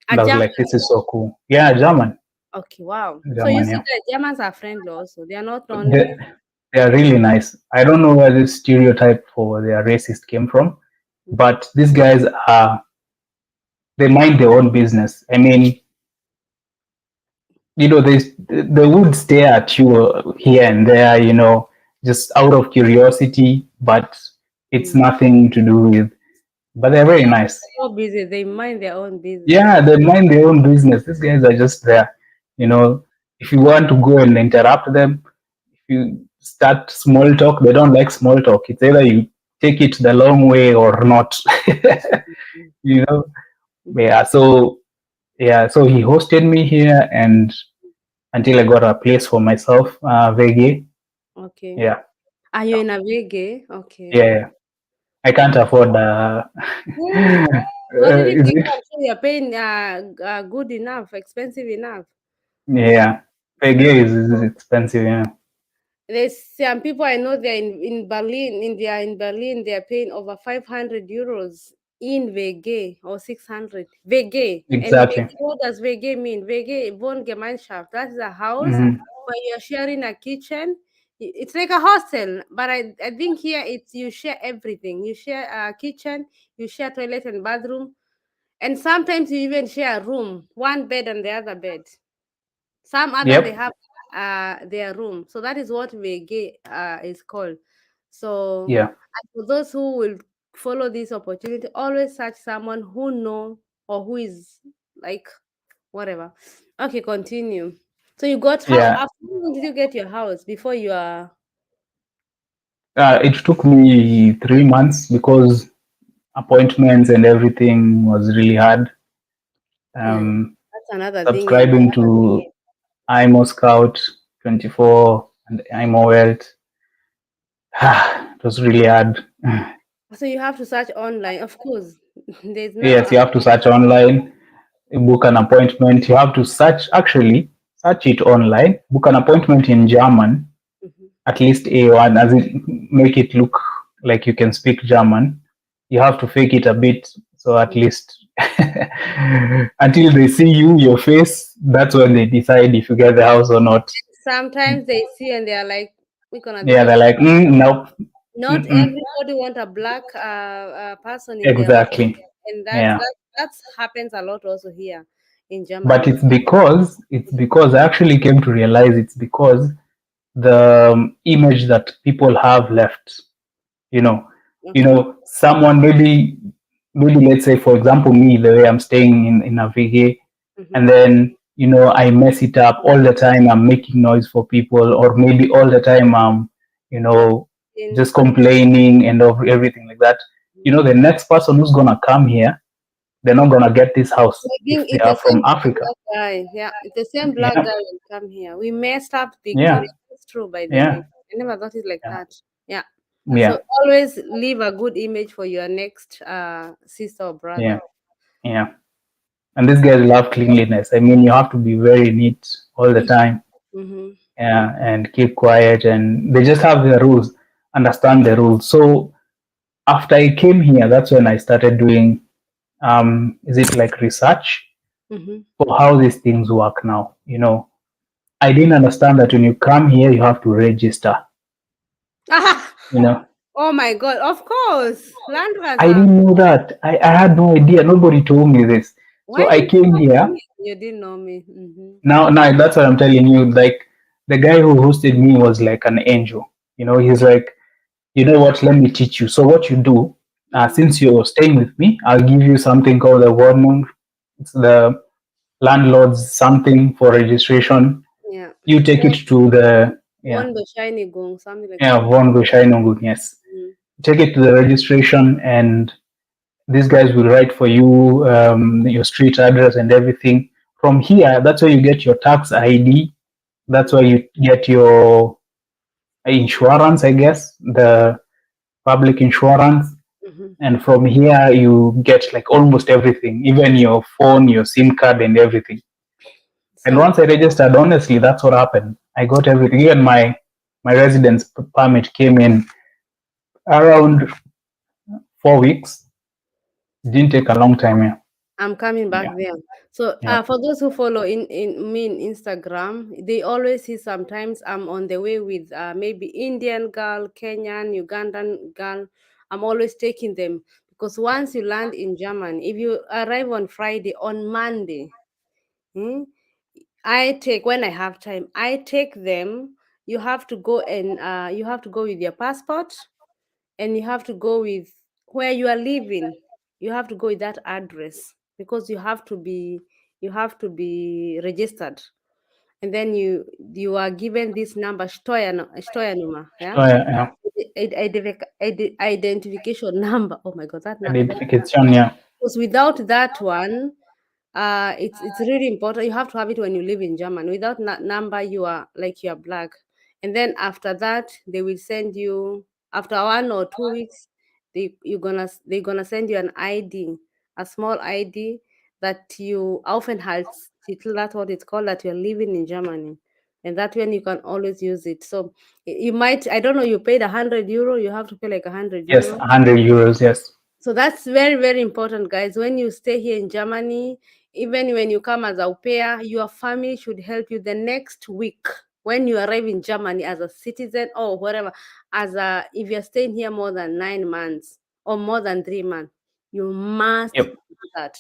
[SPEAKER 2] And I was
[SPEAKER 1] German.
[SPEAKER 2] like, this is so cool. Yeah, German,
[SPEAKER 1] Okay, wow. So you
[SPEAKER 2] German.
[SPEAKER 1] see
[SPEAKER 2] Yeah,
[SPEAKER 1] that Germans are friendly also. They are not only
[SPEAKER 2] they, they are really nice. I don't know where this stereotype for their racist came from, but these guys are, they mind their own business. I mean, they would stare at you here and there, just out of curiosity, but it's
[SPEAKER 1] mm,
[SPEAKER 2] nothing to do with. But they're very nice.
[SPEAKER 1] so busy. They mind their own business.
[SPEAKER 2] Yeah, they mind their own business. These guys are just there. You know, if you want to go and interrupt them, if you start small talk, they don't like small talk. It's either you take it the long way or not.
[SPEAKER 1] Mm,
[SPEAKER 2] you know.
[SPEAKER 1] mhm.
[SPEAKER 2] Yeah, so he hosted me here, and until I got a place for myself, VG.
[SPEAKER 1] Okay.
[SPEAKER 2] Yeah,
[SPEAKER 1] Are you in a Vege? Okay.
[SPEAKER 2] yeah. I can't afford.
[SPEAKER 1] Yeah. What did you
[SPEAKER 2] Is
[SPEAKER 1] think?
[SPEAKER 2] it?
[SPEAKER 1] I'm sure you're paying good enough, expensive enough.
[SPEAKER 2] Yeah, VG is expensive. Yeah,
[SPEAKER 1] There's some people I know they're in Berlin, in Berlin, they're paying over 500 euros in Vege or 600. Vege. And
[SPEAKER 2] exactly.
[SPEAKER 1] Vege, what does Vege mean? Vege, Wohngemeinschaft. That is a house
[SPEAKER 2] Hmm.
[SPEAKER 1] where you're sharing a kitchen. It's like a hostel, but I think here it's you share everything. You share a kitchen, you share toilet and bathroom, and sometimes you even share a room, one bed and the other bed. Some other they
[SPEAKER 2] Yep.
[SPEAKER 1] have their room. So that is what VG is called. So
[SPEAKER 2] Yeah.
[SPEAKER 1] and for those who will follow this opportunity, always search someone who know or who is like whatever. Okay, continue. So you got how
[SPEAKER 2] Yeah.
[SPEAKER 1] after how long did you get your house before you are
[SPEAKER 2] It took me 3 months because appointments and everything was really hard.
[SPEAKER 1] yeah,
[SPEAKER 2] Um,
[SPEAKER 1] that's another thing you
[SPEAKER 2] Subscribing to IMO Scout 24 and IMO Wealth. It was really hard.
[SPEAKER 1] so you have to search online, of course. There's no
[SPEAKER 2] Yes, you have to search online, book an appointment. You have to search it online, book an appointment in German,
[SPEAKER 1] Mhm.
[SPEAKER 2] at least A1, as in make it look like you can speak German. You have to fake it a bit, so at least until they see your face, that's when they decide if you get the house or not.
[SPEAKER 1] Sometimes they see and they are like, we're gonna do
[SPEAKER 2] Yeah,
[SPEAKER 1] what
[SPEAKER 2] they're like, nope,
[SPEAKER 1] not
[SPEAKER 2] mm-mm.
[SPEAKER 1] everybody want a black person in their home,
[SPEAKER 2] Exactly.
[SPEAKER 1] and
[SPEAKER 2] Yeah.
[SPEAKER 1] that's happens a lot also here in
[SPEAKER 2] But
[SPEAKER 1] Germany.
[SPEAKER 2] it's because I actually came to realize it's because the image that people have left. You know,
[SPEAKER 1] Okay.
[SPEAKER 2] someone maybe let's say for example me, the way I'm staying in a VA,
[SPEAKER 1] Mm-hmm.
[SPEAKER 2] and then I mess it up all the time. I'm making noise for people, or maybe all the time I'm you know
[SPEAKER 1] In,
[SPEAKER 2] just complaining and everything like that. The next person who's gonna come here, they're not gonna get this house
[SPEAKER 1] I
[SPEAKER 2] if
[SPEAKER 1] think
[SPEAKER 2] they
[SPEAKER 1] it's
[SPEAKER 2] are
[SPEAKER 1] the
[SPEAKER 2] from
[SPEAKER 1] same
[SPEAKER 2] Africa.
[SPEAKER 1] black guy. Yeah, it's the same black
[SPEAKER 2] Yeah,
[SPEAKER 1] guy will come here. We messed up big time.
[SPEAKER 2] yeah,
[SPEAKER 1] That's true, by the
[SPEAKER 2] yeah,
[SPEAKER 1] way. I never thought it like
[SPEAKER 2] yeah,
[SPEAKER 1] that. Yeah. So
[SPEAKER 2] yeah,
[SPEAKER 1] always leave a good image for your next sister or
[SPEAKER 2] yeah,
[SPEAKER 1] brother.
[SPEAKER 2] yeah. And these guys love cleanliness. I mean, you have to be very neat all the time,
[SPEAKER 1] Mm-hmm.
[SPEAKER 2] yeah, and keep quiet. And they just have the rules, understand the rules. So after I came here, that's when I started doing, is it like research
[SPEAKER 1] Mm-hmm.
[SPEAKER 2] for how these things work now? I didn't understand that when you come here, you have to register. You know,
[SPEAKER 1] Oh my God! Of course,
[SPEAKER 2] I
[SPEAKER 1] Landwaser.
[SPEAKER 2] didn't know that. I had no idea. Nobody told me this. So
[SPEAKER 1] Why
[SPEAKER 2] I
[SPEAKER 1] did you
[SPEAKER 2] came
[SPEAKER 1] not tell
[SPEAKER 2] here.
[SPEAKER 1] me? You didn't know me. Mm-hmm.
[SPEAKER 2] Now that's what I'm telling you. Like the guy who hosted me was like an angel. He's like, what? Let me teach you. So what you do,
[SPEAKER 1] Mm-hmm.
[SPEAKER 2] since you're staying with me, I'll give you something called the Wohnung. It's the landlord's something for registration.
[SPEAKER 1] Yeah.
[SPEAKER 2] You take it to the yeah
[SPEAKER 1] One Bescheinigung, something like
[SPEAKER 2] yeah
[SPEAKER 1] that.
[SPEAKER 2] Wohnbescheinigung. Yes,
[SPEAKER 1] Mm.
[SPEAKER 2] take it to the registration, and these guys will write for you your street address and everything. From here, that's where you get your tax ID. That's where you get your insurance, I guess, the public insurance.
[SPEAKER 1] Mm-hmm.
[SPEAKER 2] And from here, you get like almost everything, even your phone, your SIM card, and everything. And
[SPEAKER 1] So
[SPEAKER 2] once I registered, honestly, that's what happened. I got everything. Even my residence permit came in around 4 weeks. It didn't take a long time. Yeah,
[SPEAKER 1] I'm coming back
[SPEAKER 2] yeah,
[SPEAKER 1] there. So
[SPEAKER 2] yeah.
[SPEAKER 1] for those who follow in me in Instagram, they always see sometimes I'm on the way with maybe Indian girl, Kenyan, Ugandan girl. I'm always taking them because once you land in Germany, if you arrive on Friday, on Monday, hmm, I take when I have time, I take them. You have to go and you have to go with your passport, and you have to go with where you are living. You have to go with that address because you have to be registered, and then you are given this number Steuernummer, yeah,
[SPEAKER 2] Oh, yeah, yeah.
[SPEAKER 1] identification number. Oh my god, that
[SPEAKER 2] Identification. Yeah,
[SPEAKER 1] because without that one, it's really important. You have to have it when you live in Germany. Without that number, you are black. And then after that, they will send you after 1 or 2 weeks. They're gonna send you an ID, a small ID that you Aufenthaltstitel. That's what it's called. That you're living in Germany, and that when you can always use it. So you might, I don't know, you paid 100 euro. You have to pay like 100
[SPEAKER 2] yes,
[SPEAKER 1] euro.
[SPEAKER 2] 100 euros. Yes,
[SPEAKER 1] So that's very, very important, guys. When you stay here in Germany, even when you come as au pair, your family should help you the next week. when you arrive in Germany as a citizen or whatever, if you're staying here more than 9 months or more than 3 months, you must
[SPEAKER 2] Yep.
[SPEAKER 1] do that.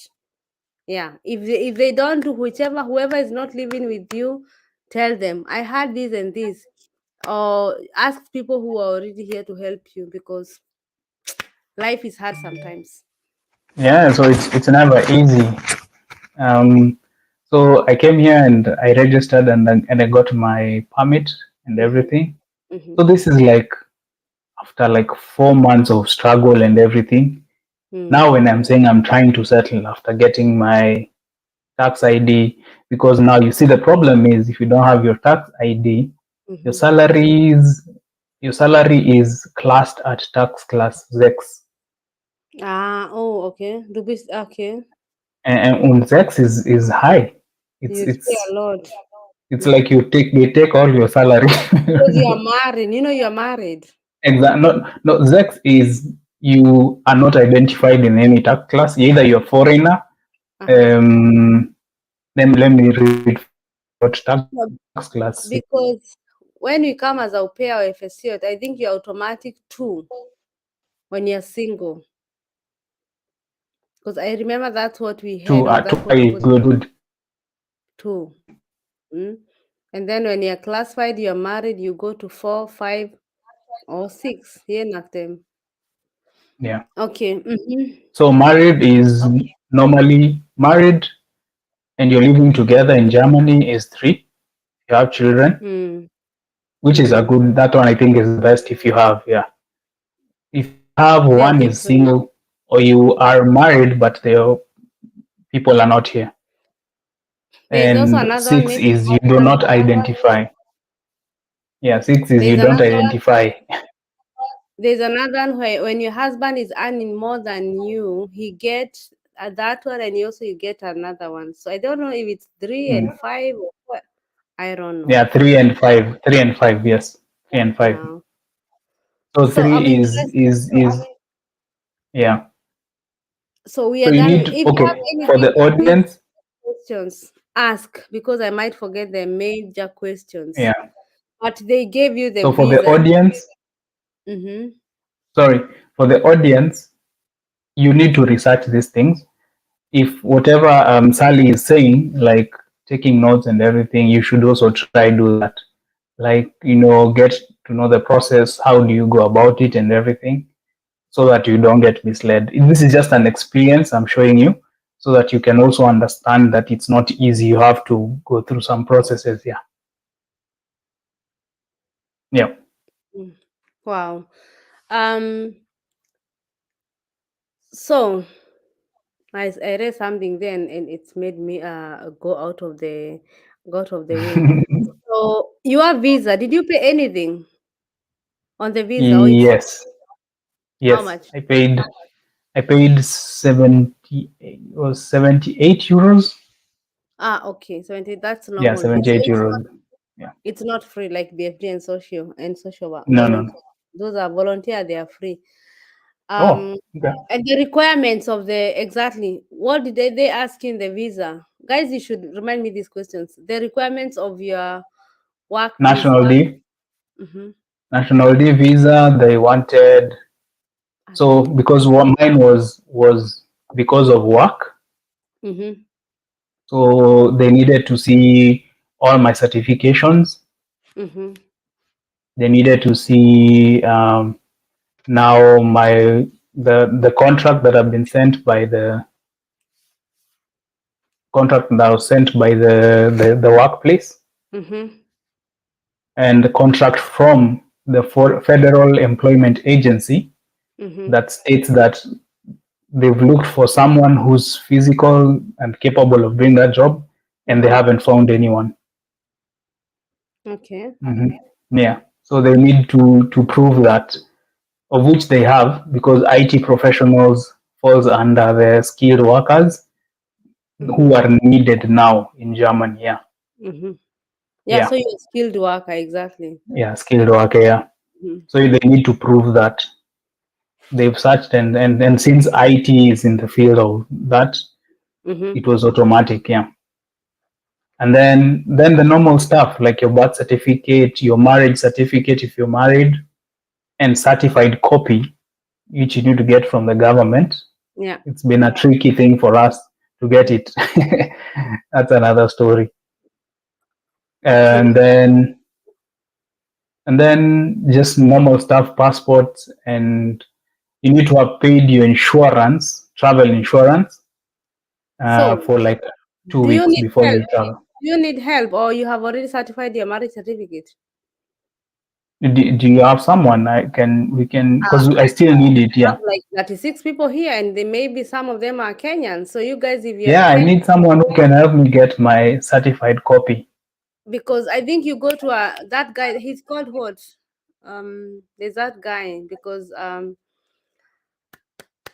[SPEAKER 1] Yeah. If they don't do, whoever is not living with you, tell them I had this and this, or ask people who are already here to help you, because life is hard sometimes.
[SPEAKER 2] Yeah, so it's never easy. Um, so I came here and I registered and I got my permit and everything.
[SPEAKER 1] Mm-hmm.
[SPEAKER 2] So this is like after like 4 months of struggle and everything. Now when I'm saying I'm trying to settle after getting my tax ID, because now you see the problem is if you don't have your tax ID,
[SPEAKER 1] Mm-hmm.
[SPEAKER 2] your salary is classed at tax class 6.
[SPEAKER 1] Oh, okay. Okay.
[SPEAKER 2] And 6 is high. It's
[SPEAKER 1] You pay
[SPEAKER 2] it's
[SPEAKER 1] a lot.
[SPEAKER 2] it's like they take all your salary.
[SPEAKER 1] Because you are married. You're married.
[SPEAKER 2] Exactly. No, Zex is you are not identified in any tax class. Either you're foreigner.
[SPEAKER 1] Uh-huh.
[SPEAKER 2] Let me read for you what tax
[SPEAKER 1] No,
[SPEAKER 2] class is.
[SPEAKER 1] because when you come as a au pair or FSC, I think you're automatic 2 when you're single. Because I remember that's what we had, or
[SPEAKER 2] To
[SPEAKER 1] that's what
[SPEAKER 2] is good.
[SPEAKER 1] 2. Mm? And then when you're classified, you're married, you go to 4, 5, or 6. Here, them.
[SPEAKER 2] Yeah.
[SPEAKER 1] Okay. Mm-hmm.
[SPEAKER 2] So married is normally married and you're living together in Germany is 3. You have children, which is a good. That one I think is the best if you have. Yeah. If you have
[SPEAKER 1] They are
[SPEAKER 2] one is
[SPEAKER 1] different.
[SPEAKER 2] single or you are married but the people are not here.
[SPEAKER 1] There's also
[SPEAKER 2] And
[SPEAKER 1] another one,
[SPEAKER 2] 6
[SPEAKER 1] maybe
[SPEAKER 2] is you do not identify. Yeah, 6 is
[SPEAKER 1] there's
[SPEAKER 2] you don't
[SPEAKER 1] another
[SPEAKER 2] identify.
[SPEAKER 1] There's another one where when your husband is earning more than you, he gets that one, and you get another one. So I don't know if it's 3 and 5 or what. I don't know.
[SPEAKER 2] Yeah, 3 and 5. 3 and 5, yes. 3 and 5.
[SPEAKER 1] Yeah.
[SPEAKER 2] So
[SPEAKER 1] So I'm
[SPEAKER 2] 3
[SPEAKER 1] interested.
[SPEAKER 2] is yeah.
[SPEAKER 1] So we
[SPEAKER 2] So
[SPEAKER 1] are
[SPEAKER 2] you
[SPEAKER 1] done
[SPEAKER 2] need,
[SPEAKER 1] with. If you have
[SPEAKER 2] okay, for
[SPEAKER 1] anything
[SPEAKER 2] the audience,
[SPEAKER 1] questions, ask, because I might forget the major questions.
[SPEAKER 2] yeah.
[SPEAKER 1] But they gave you the
[SPEAKER 2] So for the
[SPEAKER 1] visa.
[SPEAKER 2] audience,
[SPEAKER 1] Mm-hmm.
[SPEAKER 2] sorry, for the audience, you need to research these things. If whatever Sally is saying, like taking notes and everything, you should also try do that. Like, get to know the process, how do you go about it and everything, so that you don't get misled. This is just an experience I'm showing you so that you can also understand that it's not easy. You have to go through some processes. Yeah. Yeah.
[SPEAKER 1] Wow. Um. So I read something then, and it's made me go out of the way. So your visa, did you pay anything on the visa, or it's
[SPEAKER 2] Yes.
[SPEAKER 1] how
[SPEAKER 2] Yes.
[SPEAKER 1] much?
[SPEAKER 2] I paid 78 euros.
[SPEAKER 1] Okay, 70. That's
[SPEAKER 2] Yeah,
[SPEAKER 1] normal.
[SPEAKER 2] 78 euros. Yeah.
[SPEAKER 1] It's not free like BFD and social work
[SPEAKER 2] No, no,
[SPEAKER 1] volunteer.
[SPEAKER 2] no.
[SPEAKER 1] Those are volunteer. They are free.
[SPEAKER 2] Oh,
[SPEAKER 1] Um,
[SPEAKER 2] okay.
[SPEAKER 1] and the requirements of exactly what did they ask in the visa, guys? You should remind me these questions. The requirements of your work visa.
[SPEAKER 2] National D.
[SPEAKER 1] Mm-hmm.
[SPEAKER 2] National D visa. They wanted, so because mine was because of work.
[SPEAKER 1] Mm-hmm.
[SPEAKER 2] So they needed to see all my certifications.
[SPEAKER 1] Mm-hmm.
[SPEAKER 2] They needed to see now the contract that have been sent by the contract that was sent by the workplace,
[SPEAKER 1] Mm-hmm.
[SPEAKER 2] and the contract from the Federal Employment Agency
[SPEAKER 1] Mm-hmm.
[SPEAKER 2] that states that they've looked for someone who's physical and capable of doing that job, and they
[SPEAKER 1] Mm-hmm.
[SPEAKER 2] haven't found anyone.
[SPEAKER 1] Okay.
[SPEAKER 2] Yeah, so they need to prove that, of which they have, because IT professionals falls under the skilled workers
[SPEAKER 1] Mm-hmm.
[SPEAKER 2] who are needed now in Germany. Yeah,
[SPEAKER 1] Mm-hmm. Yeah,
[SPEAKER 2] yeah,
[SPEAKER 1] so you're a skilled worker, exactly.
[SPEAKER 2] yeah, skilled worker. Yeah,
[SPEAKER 1] Mm-hmm.
[SPEAKER 2] so they need to prove that they've searched, and since IT is in the field of that,
[SPEAKER 1] Mm-hmm.
[SPEAKER 2] it was automatic. Yeah, And then the normal stuff like your birth certificate, your marriage certificate if you're married, and certified copy, which you need to get from the government.
[SPEAKER 1] Yeah.
[SPEAKER 2] It's been a tricky thing for us to get it. That's another story.
[SPEAKER 1] Okay.
[SPEAKER 2] And then just normal stuff, passports, and you need to have paid your insurance, travel insurance,
[SPEAKER 1] So,
[SPEAKER 2] for like two
[SPEAKER 1] do you
[SPEAKER 2] weeks
[SPEAKER 1] need
[SPEAKER 2] before
[SPEAKER 1] help?
[SPEAKER 2] you travel.
[SPEAKER 1] Do you need help, or you have already certified your marriage certificate?
[SPEAKER 2] Do you have someone we can, because I still need it?
[SPEAKER 1] Have
[SPEAKER 2] Yeah.
[SPEAKER 1] like 36 people here, and they maybe some of them are Kenyan. So you guys, if you're
[SPEAKER 2] Yeah, I
[SPEAKER 1] Kenyan,
[SPEAKER 2] need someone who can help me get my certified copy.
[SPEAKER 1] because I think you go to that guy. He's called what? There's that guy because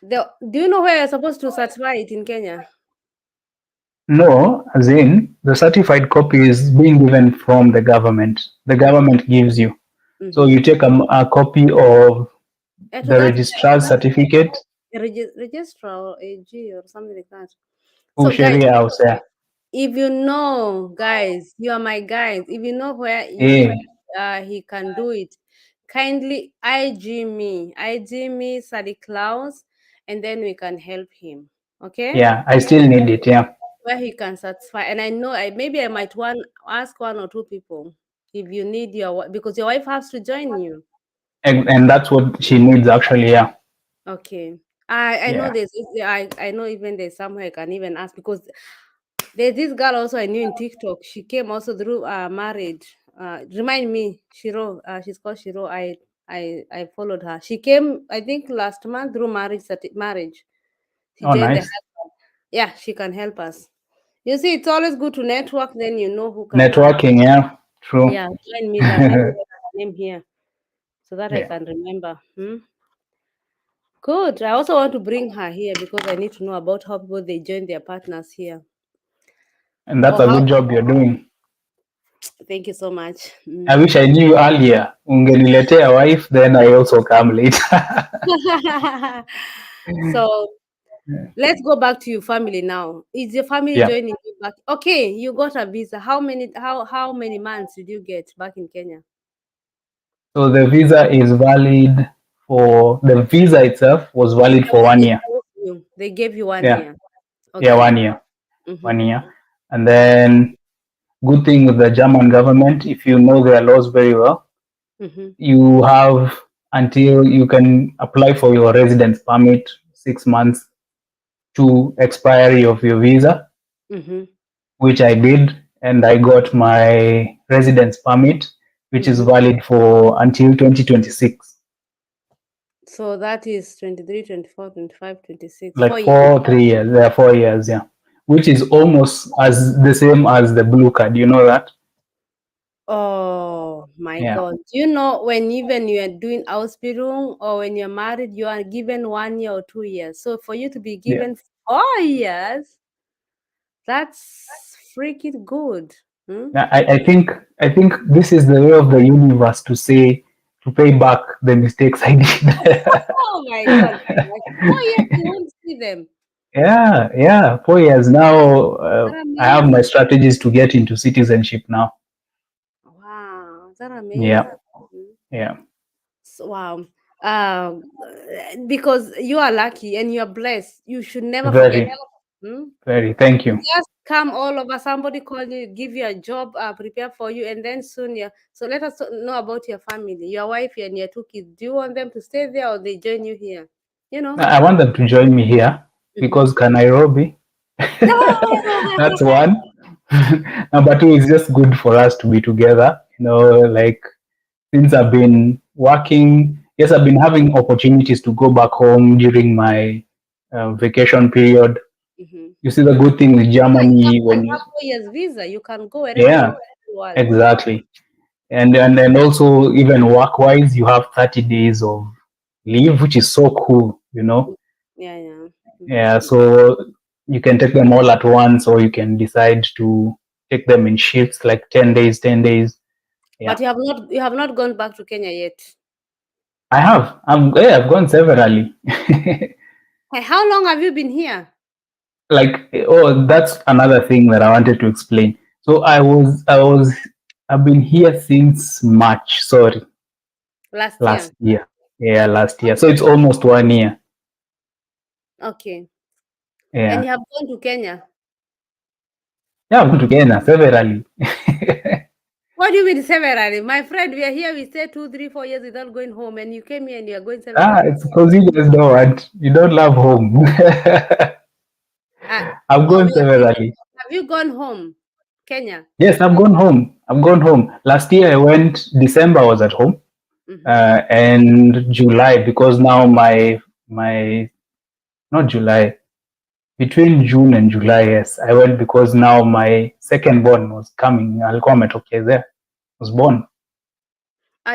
[SPEAKER 1] do you know where you're supposed to certify it in Kenya?
[SPEAKER 2] No, as in the certified copy is being given from the government. The government gives you. So
[SPEAKER 1] Mm-hmm.
[SPEAKER 2] you take a copy of
[SPEAKER 1] To
[SPEAKER 2] the registrar's certificate,
[SPEAKER 1] registrar or AG or something like that.
[SPEAKER 2] who
[SPEAKER 1] So guys,
[SPEAKER 2] Sharia House. Yeah.
[SPEAKER 1] if you know, guys, you are my guys. If you know where
[SPEAKER 2] Yeah.
[SPEAKER 1] he can do it, kindly IG me, Sally Klaus, and then we can help him. Okay,
[SPEAKER 2] Yeah, I still need it. Yeah.
[SPEAKER 1] where he can satisfy. And I know maybe I might ask one or two people if you need because your wife has to join you.
[SPEAKER 2] And that's what she needs actually. Yeah.
[SPEAKER 1] Okay. I know
[SPEAKER 2] Yeah.
[SPEAKER 1] I know even there's somewhere I can even ask, because there's this girl also I knew in TikTok. She came also through married. Remind me, Shiro. She's called Shiro. I followed her. She came, I think, last month through marriage. She
[SPEAKER 2] Oh,
[SPEAKER 1] joined the
[SPEAKER 2] nice.
[SPEAKER 1] husband. Yeah, she can help us. You see, it's always good to network. Then you know who can.
[SPEAKER 2] Networking. Yeah. True.
[SPEAKER 1] Yeah, join me that. Let me get her name here so that I
[SPEAKER 2] Yeah.
[SPEAKER 1] can remember. Good. I also want to bring her here because I need to know about how people they join their partners here.
[SPEAKER 2] And that's
[SPEAKER 1] Or
[SPEAKER 2] a
[SPEAKER 1] how.
[SPEAKER 2] good job you're doing.
[SPEAKER 1] Thank you so much.
[SPEAKER 2] I wish I knew earlier. Ungeniletea wife, then I also come later.
[SPEAKER 1] So let's go back to your family now. Is your family
[SPEAKER 2] Yeah.
[SPEAKER 1] joining you back? Okay, you got a visa. How many months did you get back in Kenya?
[SPEAKER 2] So the visa is valid for the visa itself was valid
[SPEAKER 1] The
[SPEAKER 2] for
[SPEAKER 1] one
[SPEAKER 2] 1 year.
[SPEAKER 1] they gave you 1
[SPEAKER 2] Yeah.
[SPEAKER 1] year.
[SPEAKER 2] Yeah,
[SPEAKER 1] Okay.
[SPEAKER 2] 1 year.
[SPEAKER 1] Mm-hmm.
[SPEAKER 2] 1 year. And then good thing with the German government, if you know their laws very well,
[SPEAKER 1] Mm-hmm.
[SPEAKER 2] you have until you can apply for your residence permit 6 months to expiry of your visa,
[SPEAKER 1] Mm-hmm.
[SPEAKER 2] which I did, and I got my residence permit, which is
[SPEAKER 1] Mm-hmm.
[SPEAKER 2] valid for until 2026.
[SPEAKER 1] So that is 23, 24, 25, 26.
[SPEAKER 2] Like
[SPEAKER 1] 4 years.
[SPEAKER 2] 3 years. There are 4 years, yeah, which is almost as the same as the blue card. You know that?
[SPEAKER 1] Oh my
[SPEAKER 2] Yeah.
[SPEAKER 1] God. Do you know when even you are doing Ausbildung or when you're married, you are given 1 year or 2 years. So for you to be
[SPEAKER 2] Yeah.
[SPEAKER 1] given 4 years, that's freaking good.
[SPEAKER 2] I think this is the way of the universe to say to pay back the mistakes I did.
[SPEAKER 1] Oh my God. Like 4 years, you won't see them.
[SPEAKER 2] Yeah. 4 years now.
[SPEAKER 1] That
[SPEAKER 2] I have
[SPEAKER 1] amazing.
[SPEAKER 2] my strategies to get into citizenship now.
[SPEAKER 1] Wow. That
[SPEAKER 2] Yeah.
[SPEAKER 1] amazing. Mm.
[SPEAKER 2] Yeah.
[SPEAKER 1] So, wow. Um, because you are lucky and you are blessed. You should never forget.
[SPEAKER 2] Very,
[SPEAKER 1] Hmm?
[SPEAKER 2] very. Thank
[SPEAKER 1] You
[SPEAKER 2] you.
[SPEAKER 1] just come all over, somebody call you, give you a job, prepare for you, and then soon so let us know about your family, your wife and your 2 kids. Do you want them to stay there or they join you here? You know?
[SPEAKER 2] I want them to join me here
[SPEAKER 1] Mm-hmm.
[SPEAKER 2] because Nairobi. That's one. Number two, it's just good for us to be together. Like since I've been working, yes, I've been having opportunities to go back home during my vacation period.
[SPEAKER 1] Mm-hmm.
[SPEAKER 2] You see, the good thing with Germany,
[SPEAKER 1] You
[SPEAKER 2] when you,
[SPEAKER 1] have 4 years visa, you can go wherever you
[SPEAKER 2] yeah,
[SPEAKER 1] want in the world.
[SPEAKER 2] exactly. And also, even work wise, you have 30 days of leave, which is so cool.
[SPEAKER 1] Yeah.
[SPEAKER 2] Yeah,
[SPEAKER 1] Mm-hmm.
[SPEAKER 2] so you can take them all at once, or you can decide to take them in shifts, like 10 days, 10 days. Yeah,
[SPEAKER 1] But you have not gone back to Kenya yet.
[SPEAKER 2] I have. I've gone severally.
[SPEAKER 1] Hey, how long have you been here?
[SPEAKER 2] Like, oh, that's another thing that I wanted to explain. So I've been here since March. Sorry,
[SPEAKER 1] Last
[SPEAKER 2] last
[SPEAKER 1] year.
[SPEAKER 2] year. Yeah, last year. So it's almost 1 year.
[SPEAKER 1] Okay. And
[SPEAKER 2] Yeah.
[SPEAKER 1] you have gone to Kenya.
[SPEAKER 2] Yeah, I've gone to Kenya severally.
[SPEAKER 1] What do you mean severally? My friend, we are here, we stay 2, 3, 4 years without going home, and you came here and you are going severally.
[SPEAKER 2] It's because you guys don't want, you don't love home.
[SPEAKER 1] Uh,
[SPEAKER 2] I've
[SPEAKER 1] oh,
[SPEAKER 2] gone severally.
[SPEAKER 1] have you gone home, Kenya?
[SPEAKER 2] Yes, I've gone home. I've gone home. Last year I went, December I was at home,
[SPEAKER 1] Mm-hmm.
[SPEAKER 2] and July, because now my not July, between June and July, yes, I went because now my second born was coming. Alikuwa ametokezea, was born.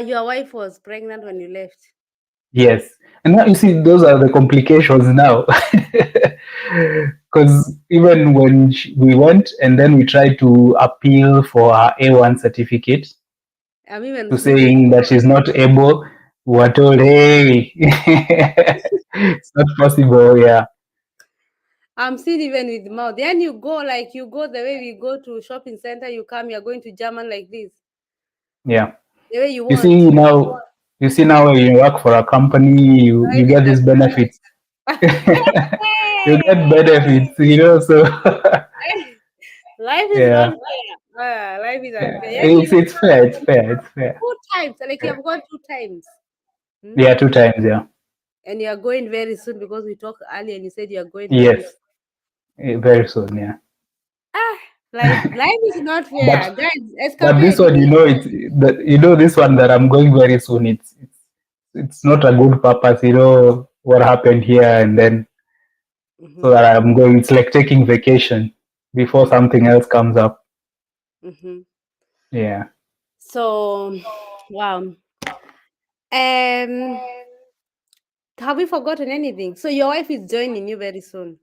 [SPEAKER 1] Your wife was pregnant when you left.
[SPEAKER 2] Yes. And now you see, those are the complications now. Because even when we went and then we tried to appeal for her A1 certificate
[SPEAKER 1] I'm even
[SPEAKER 2] to
[SPEAKER 1] seeing it.
[SPEAKER 2] saying that she's not able, we were told, hey, it's not possible. Yeah.
[SPEAKER 1] I'm seeing even with mouth. Then you go the way we go to shopping center, you come, you're going to German like this.
[SPEAKER 2] Yeah.
[SPEAKER 1] The way you
[SPEAKER 2] You
[SPEAKER 1] want.
[SPEAKER 2] see now, when you work for a company, you
[SPEAKER 1] Life
[SPEAKER 2] get
[SPEAKER 1] is
[SPEAKER 2] these benefits. You get benefits, so
[SPEAKER 1] Life is
[SPEAKER 2] yeah.
[SPEAKER 1] unfair. Life is
[SPEAKER 2] Yeah,
[SPEAKER 1] unfair. And
[SPEAKER 2] it's fair. It's fair. It's fair.
[SPEAKER 1] 2 times, like you have gone 2 times. Hmm?
[SPEAKER 2] Yeah, 2 times. Yeah.
[SPEAKER 1] And you are going very soon because we talked earlier and you said you are going very
[SPEAKER 2] Yes,
[SPEAKER 1] soon.
[SPEAKER 2] very soon. Yeah.
[SPEAKER 1] Ah, life is not fair.
[SPEAKER 2] But
[SPEAKER 1] Guys,
[SPEAKER 2] this
[SPEAKER 1] escapade.
[SPEAKER 2] one, this one that I'm going very soon. It's not a good purpose. You know what happened here, and then so
[SPEAKER 1] Mm-hmm.
[SPEAKER 2] that I'm going. It's like taking vacation before something else comes up.
[SPEAKER 1] Mm-hmm.
[SPEAKER 2] Yeah.
[SPEAKER 1] So, wow. Um, have we forgotten anything? So your wife is joining you very soon.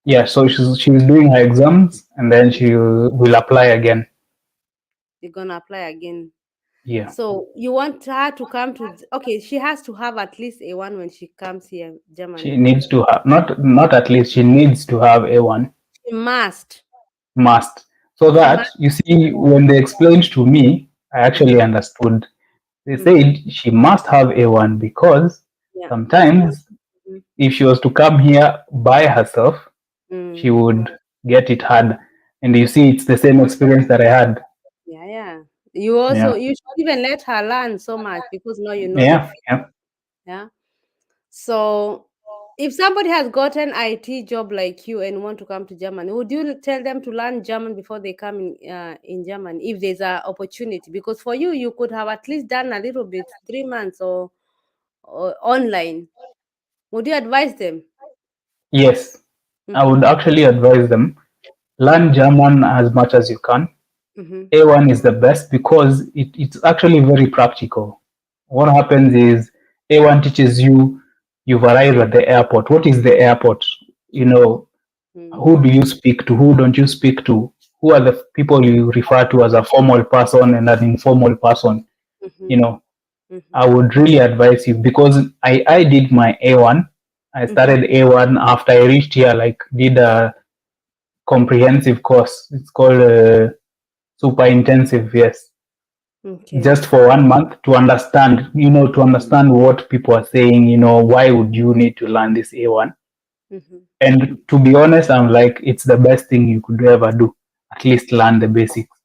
[SPEAKER 2] Yeah. So she's doing her exams, and then she will apply again.
[SPEAKER 1] You're gonna apply again.
[SPEAKER 2] Yeah.
[SPEAKER 1] So you want her to come to? Okay, she has to have at least A1 when she comes here,
[SPEAKER 2] She
[SPEAKER 1] Germany.
[SPEAKER 2] needs to have not at least she needs to have A1.
[SPEAKER 1] She must.
[SPEAKER 2] Must. So
[SPEAKER 1] She
[SPEAKER 2] that,
[SPEAKER 1] must.
[SPEAKER 2] you see, when they explained to me, I actually understood. They
[SPEAKER 1] Mm-hmm.
[SPEAKER 2] said she must have A1 because
[SPEAKER 1] Yeah, that's true.
[SPEAKER 2] sometimes if she was to come here by herself, she
[SPEAKER 1] Mm.
[SPEAKER 2] would get it hard. And you see, it's the same experience that I had.
[SPEAKER 1] Yeah, yeah. You also
[SPEAKER 2] Yeah.
[SPEAKER 1] you should even let her learn so much because now you know the
[SPEAKER 2] Yeah.
[SPEAKER 1] field.
[SPEAKER 2] Yeah.
[SPEAKER 1] Yeah. So if somebody has gotten IT job like you and want to come to Germany, would you tell them to learn German before they come in Germany if there's an opportunity? Because for you, you could have at least done a little bit, 3 months or online. Would you advise them?
[SPEAKER 2] Yes. I
[SPEAKER 1] Mm-hmm.
[SPEAKER 2] would actually advise them learn German as much as you can.
[SPEAKER 1] Mm-hmm.
[SPEAKER 2] A1 is the best because it's actually very practical. What happens is A1 teaches you, you've arrived at the airport. What is the airport? You know,
[SPEAKER 1] Mm-hmm.
[SPEAKER 2] who do you speak to? Who don't you speak to? Who are the people you refer to as a formal person and an informal person?
[SPEAKER 1] Mm-hmm.
[SPEAKER 2] You know,
[SPEAKER 1] Mm-hmm.
[SPEAKER 2] I would really advise you because I did my A1. I
[SPEAKER 1] Mm-hmm.
[SPEAKER 2] started A1 after I reached here, like did a comprehensive course. It's called super intensive, yes,
[SPEAKER 1] Okay.
[SPEAKER 2] just for 1 month to understand, to understand what people are saying, why would you need to learn this A1?
[SPEAKER 1] Mm-hmm.
[SPEAKER 2] And to be honest, I'm like, it's the best thing you could ever do. At least learn the basics.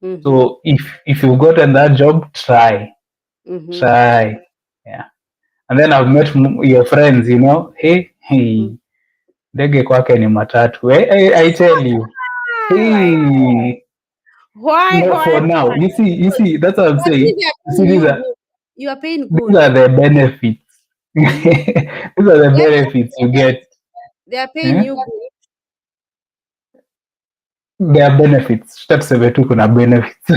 [SPEAKER 1] Mm-hmm.
[SPEAKER 2] So if you've gotten that job,
[SPEAKER 1] Mm-hmm.
[SPEAKER 2] try, yeah. And then I've met your friends, hey, ndege kwake ni matatu. I tell you,
[SPEAKER 1] Like
[SPEAKER 2] hey,
[SPEAKER 1] why?
[SPEAKER 2] for now, you see, that's what I'm
[SPEAKER 1] But
[SPEAKER 2] saying.
[SPEAKER 1] if they are
[SPEAKER 2] You see,
[SPEAKER 1] paying you good, you are paying
[SPEAKER 2] these
[SPEAKER 1] good.
[SPEAKER 2] are the benefits.
[SPEAKER 1] Hmm?
[SPEAKER 2] These are the
[SPEAKER 1] Let
[SPEAKER 2] benefits you get.
[SPEAKER 1] They are paying
[SPEAKER 2] Eh?
[SPEAKER 1] you good.
[SPEAKER 2] There are benefits. Tutaseme tu kuna benefits.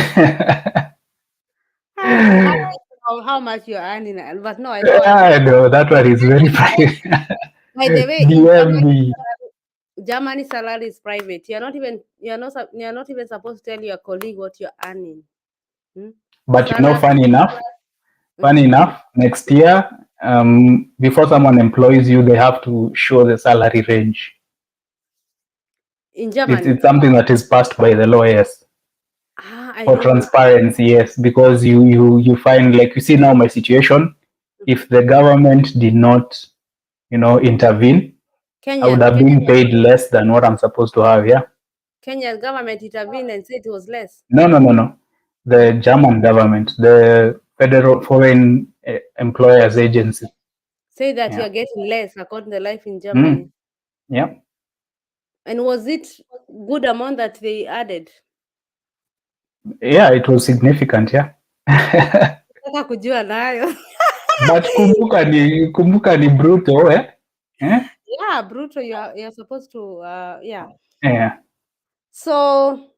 [SPEAKER 1] I don't know how much you are earning, but no, I don't want to.
[SPEAKER 2] I know that one is very private.
[SPEAKER 1] By the way, in
[SPEAKER 2] DM me.
[SPEAKER 1] Germany salary is private. You're not even supposed to tell your colleague what you're earning. Hmm?
[SPEAKER 2] But
[SPEAKER 1] Salary.
[SPEAKER 2] funny
[SPEAKER 1] Mm-hmm.
[SPEAKER 2] enough, next year, before someone employs you, they have to show the salary range.
[SPEAKER 1] In
[SPEAKER 2] It's
[SPEAKER 1] Germany.
[SPEAKER 2] something that is passed by the lawyers.
[SPEAKER 1] I
[SPEAKER 2] For
[SPEAKER 1] know.
[SPEAKER 2] transparency, yes, because you find, like, you see now my situation. If the government did not, intervene, I would
[SPEAKER 1] Kenyan,
[SPEAKER 2] have been paid less than what I'm supposed to have. Yeah.
[SPEAKER 1] Kenyan government intervened and said it was less.
[SPEAKER 2] No, no, no, no. The German government, the Federal Foreign Employers Agency.
[SPEAKER 1] Say that
[SPEAKER 2] Yeah.
[SPEAKER 1] you're getting less according to life in
[SPEAKER 2] Mm,
[SPEAKER 1] Germany.
[SPEAKER 2] yeah.
[SPEAKER 1] And was it good amount that they added?
[SPEAKER 2] Yeah, it was significant. Yeah.
[SPEAKER 1] Nataka kujua nayo.
[SPEAKER 2] But kumbuka ni brutal, eh? Eh?
[SPEAKER 1] Yeah, brutal. You're supposed to yeah.
[SPEAKER 2] Yeah.
[SPEAKER 1] So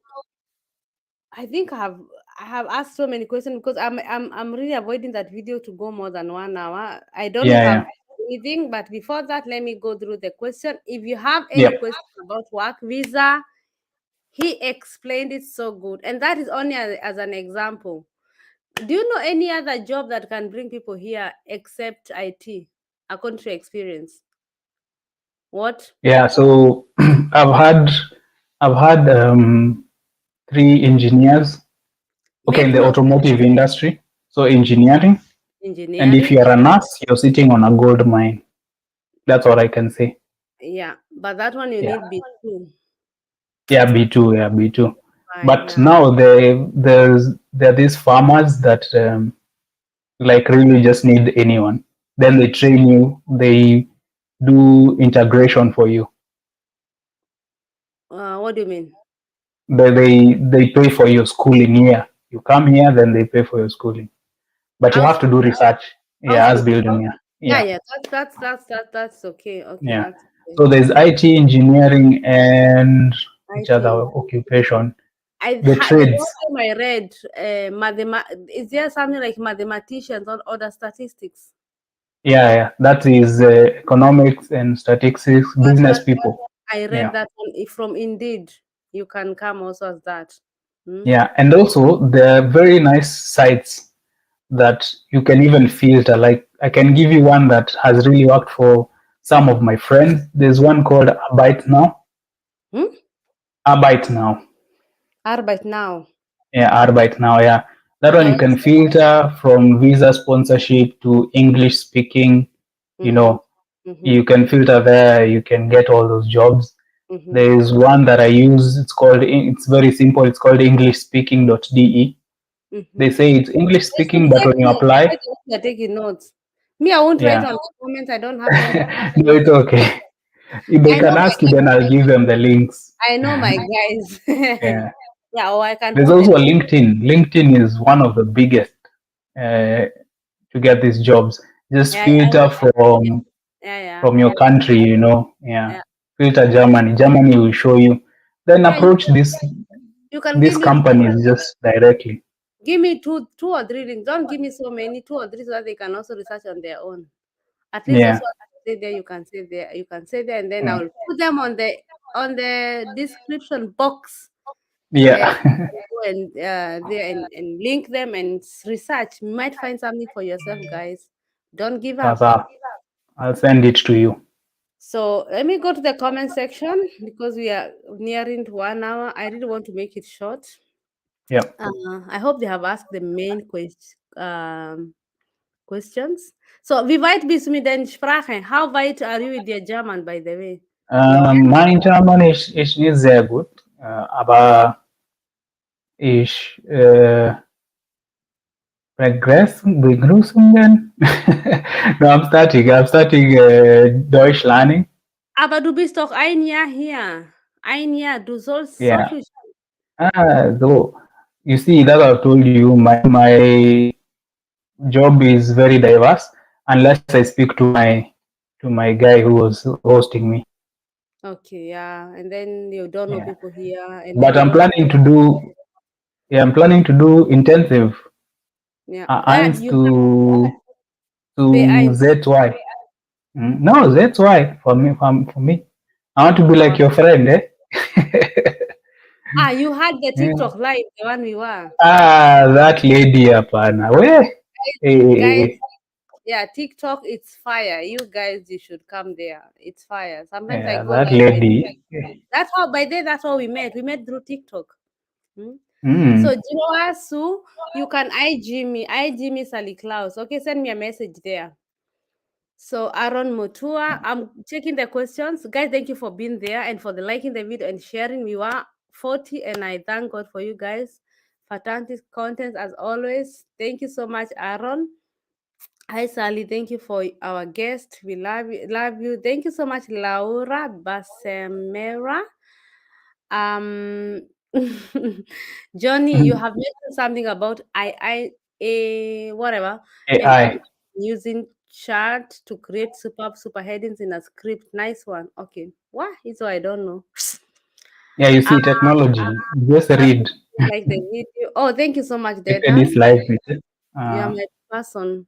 [SPEAKER 1] I think I have asked so many questions because I'm really avoiding that video to go more than 1 hour. I don't
[SPEAKER 2] Yeah,
[SPEAKER 1] have
[SPEAKER 2] yeah.
[SPEAKER 1] anything, but before that, let me go through the question. If you have any
[SPEAKER 2] Yep.
[SPEAKER 1] questions about work visa, he explained it so good, and that is only as an example. Do you know any other job that can bring people here except IT, according to experience? What?
[SPEAKER 2] Yeah. So I've had 3 engineers. Okay, in
[SPEAKER 1] Make
[SPEAKER 2] the
[SPEAKER 1] note.
[SPEAKER 2] automotive industry. So engineering, and if
[SPEAKER 1] Engineering.
[SPEAKER 2] you're a nurse, you're sitting on a gold mine. That's what I can say.
[SPEAKER 1] Yeah, but that one you
[SPEAKER 2] Yeah.
[SPEAKER 1] need B2.
[SPEAKER 2] Yeah, B2. Yeah, B2.
[SPEAKER 1] Fine.
[SPEAKER 2] But
[SPEAKER 1] Yeah.
[SPEAKER 2] now there are these farmers that like really just need anyone. Then they train you. They do integration for you.
[SPEAKER 1] What do you mean?
[SPEAKER 2] They pay for your schooling here. You come here, then they pay for your schooling. But you have to do research. Yeah,
[SPEAKER 1] House
[SPEAKER 2] as
[SPEAKER 1] building.
[SPEAKER 2] building. Yeah,
[SPEAKER 1] Yeah,
[SPEAKER 2] yeah,
[SPEAKER 1] yeah. That's okay. Okay,
[SPEAKER 2] yeah.
[SPEAKER 1] that's okay.
[SPEAKER 2] So there's IT engineering and which other
[SPEAKER 1] IT.
[SPEAKER 2] occupation?
[SPEAKER 1] I
[SPEAKER 2] The
[SPEAKER 1] had the
[SPEAKER 2] trades.
[SPEAKER 1] last time I read is there something like mathematicians or other statistics?
[SPEAKER 2] Yeah, yeah. That is economics and statistics, business people.
[SPEAKER 1] I read
[SPEAKER 2] Yeah,
[SPEAKER 1] that one from Indeed. You can come also as that. Hmm?
[SPEAKER 2] yeah. And also there are very nice sites that you can even filter. Like I can give you one that has really worked for some of my friends. There's one called Arbeit Now.
[SPEAKER 1] Hmm?
[SPEAKER 2] Arbeit Now.
[SPEAKER 1] Arbeit now.
[SPEAKER 2] Yeah, Arbeit Now. Yeah, that one you
[SPEAKER 1] Yeah.
[SPEAKER 2] can filter from visa sponsorship to English speaking. You
[SPEAKER 1] Mm-hmm.
[SPEAKER 2] know,
[SPEAKER 1] Mm-hmm.
[SPEAKER 2] you can filter there. You can get all those jobs.
[SPEAKER 1] Mm-hmm.
[SPEAKER 2] There is one that I use. It's very simple. It's called EnglishSpeaking.de.
[SPEAKER 1] Mm-hmm.
[SPEAKER 2] They say it's English
[SPEAKER 1] You should
[SPEAKER 2] speaking, but
[SPEAKER 1] take
[SPEAKER 2] when you
[SPEAKER 1] notes.
[SPEAKER 2] apply,
[SPEAKER 1] You're taking notes. Me, I won't write
[SPEAKER 2] yeah,
[SPEAKER 1] on the comments. I don't have time to
[SPEAKER 2] no,
[SPEAKER 1] notes.
[SPEAKER 2] it's okay. If they
[SPEAKER 1] I know
[SPEAKER 2] can ask you, then I'll give them the links.
[SPEAKER 1] my guys.
[SPEAKER 2] Yeah.
[SPEAKER 1] Yeah, or I can
[SPEAKER 2] There's
[SPEAKER 1] put the
[SPEAKER 2] also a LinkedIn. LinkedIn is one of the biggest uh, to get these jobs. Just
[SPEAKER 1] yeah,
[SPEAKER 2] filter from
[SPEAKER 1] yeah.
[SPEAKER 2] your country, Yeah.
[SPEAKER 1] Yeah.
[SPEAKER 2] Filter Germany. Germany will show you. Then
[SPEAKER 1] Yeah,
[SPEAKER 2] approach
[SPEAKER 1] you can give
[SPEAKER 2] these
[SPEAKER 1] me
[SPEAKER 2] companies just directly.
[SPEAKER 1] two or three links. Don't give me so many, 2 or 3 so that they can also research on their own. At least those
[SPEAKER 2] Yeah.
[SPEAKER 1] ones I say there, you can say there, and then
[SPEAKER 2] Yeah.
[SPEAKER 1] I'll put them on the description box. And
[SPEAKER 2] Yeah.
[SPEAKER 1] go and there and link them and research. You might find something for yourself, guys. Don't give up.
[SPEAKER 2] Sasa, I'll send it to you.
[SPEAKER 1] So let me go to the comment section because we are nearing to 1 hour. I really want to make it short.
[SPEAKER 2] Yep.
[SPEAKER 1] I hope they have asked the main questions. So, wie weit bist du mit den Sprachen? How weit are you with your German, by the way?
[SPEAKER 2] Mein German ist nicht sehr gut, aber ich Begrüßungen. No, I'm starting Deutsch learning.
[SPEAKER 1] Aber du bist doch ein Jahr hier. Ein Jahr, du sollst so
[SPEAKER 2] Yeah.
[SPEAKER 1] viel.
[SPEAKER 2] So you see that I've told you my job is very diverse unless I speak to my guy who was hosting me.
[SPEAKER 1] Okay, yeah. And then you don't know
[SPEAKER 2] Yeah.
[SPEAKER 1] people here. And
[SPEAKER 2] But
[SPEAKER 1] then you
[SPEAKER 2] I'm
[SPEAKER 1] don't.
[SPEAKER 2] planning to do intensive
[SPEAKER 1] Yeah.
[SPEAKER 2] eins
[SPEAKER 1] You
[SPEAKER 2] to
[SPEAKER 1] B1.
[SPEAKER 2] ZY. No, ZY for me. I want to be like your friend, eh?
[SPEAKER 1] You had the
[SPEAKER 2] Yeah.
[SPEAKER 1] TikTok live, the one we were.
[SPEAKER 2] That lady hapana.
[SPEAKER 1] Guys,
[SPEAKER 2] Eh.
[SPEAKER 1] yeah, TikTok, it's fire. You guys, you should come there. It's fire. Sometimes I
[SPEAKER 2] Yeah,
[SPEAKER 1] go
[SPEAKER 2] that
[SPEAKER 1] live.
[SPEAKER 2] lady.
[SPEAKER 1] That's how we met. We met through TikTok. Hmm? So
[SPEAKER 2] Mm.
[SPEAKER 1] Jiroasu, you can IG me Sally Klaus. Okay, send me a message there. So Aaron Mutua, I'm checking the questions. Guys, thank you for being there and for the liking the video and sharing. We were 40 and I thank God for you guys. Fantastic content as always. Thank you so much, Aaron. Hi Sally, thank you for our guest. We love you, love you. Thank you so much, Laura Basemera. Um Johnny, you have mentioned something about whatever, and I'm
[SPEAKER 2] AI.
[SPEAKER 1] using chart to create super headings in a script. Nice one. Okay. What? So I don't know.
[SPEAKER 2] Yeah, you
[SPEAKER 1] Ah,
[SPEAKER 2] see, technology. Just
[SPEAKER 1] but
[SPEAKER 2] read.
[SPEAKER 1] like the video. Oh, thank you so much,
[SPEAKER 2] It
[SPEAKER 1] Dedan.
[SPEAKER 2] is live with it.
[SPEAKER 1] You are my person.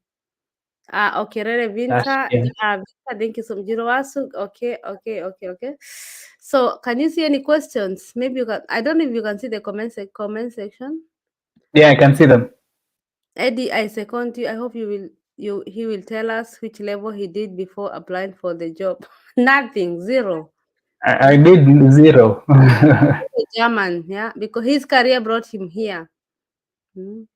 [SPEAKER 1] Okay, Rere
[SPEAKER 2] That's
[SPEAKER 1] Vinta.
[SPEAKER 2] yeah.
[SPEAKER 1] Vinta, thank you so much. Jirowasu. Okay. So, can you see any questions? Maybe you can. I don't know if you can see the comment section.
[SPEAKER 2] Yeah, I can see them.
[SPEAKER 1] Eddie, I second you. I hope he will tell us which level he did before applying for the job. Nothing, zero.
[SPEAKER 2] I did zero.
[SPEAKER 1] German, yeah, because his career brought him here. Mm.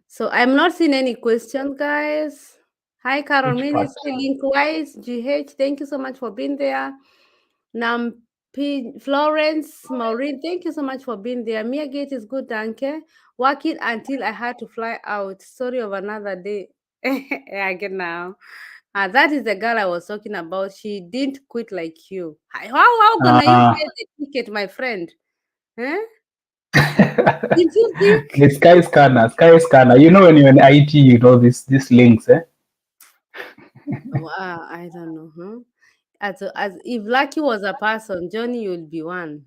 [SPEAKER 1] So I'm not seeing any questions, guys. Hi, Carol
[SPEAKER 2] Which part?
[SPEAKER 1] Ministry, Linkwise, GH. Thank you so much for being there. Florence, Maureen, thank you so much for being there. Mia Gate is good, danke. Working until I had to fly out. Story of another day. Yeah, I get now. That is the girl I was talking about. She didn't quit like you. How gonna you
[SPEAKER 2] Uh,
[SPEAKER 1] pay the ticket, my friend? Huh? Did you think?
[SPEAKER 2] the Sky Scanner. Sky Scanner. You know when you're in IT, you know this links. Eh?
[SPEAKER 1] Wow, I don't know. Huh? As if Lucky was a person, Johnny would be one.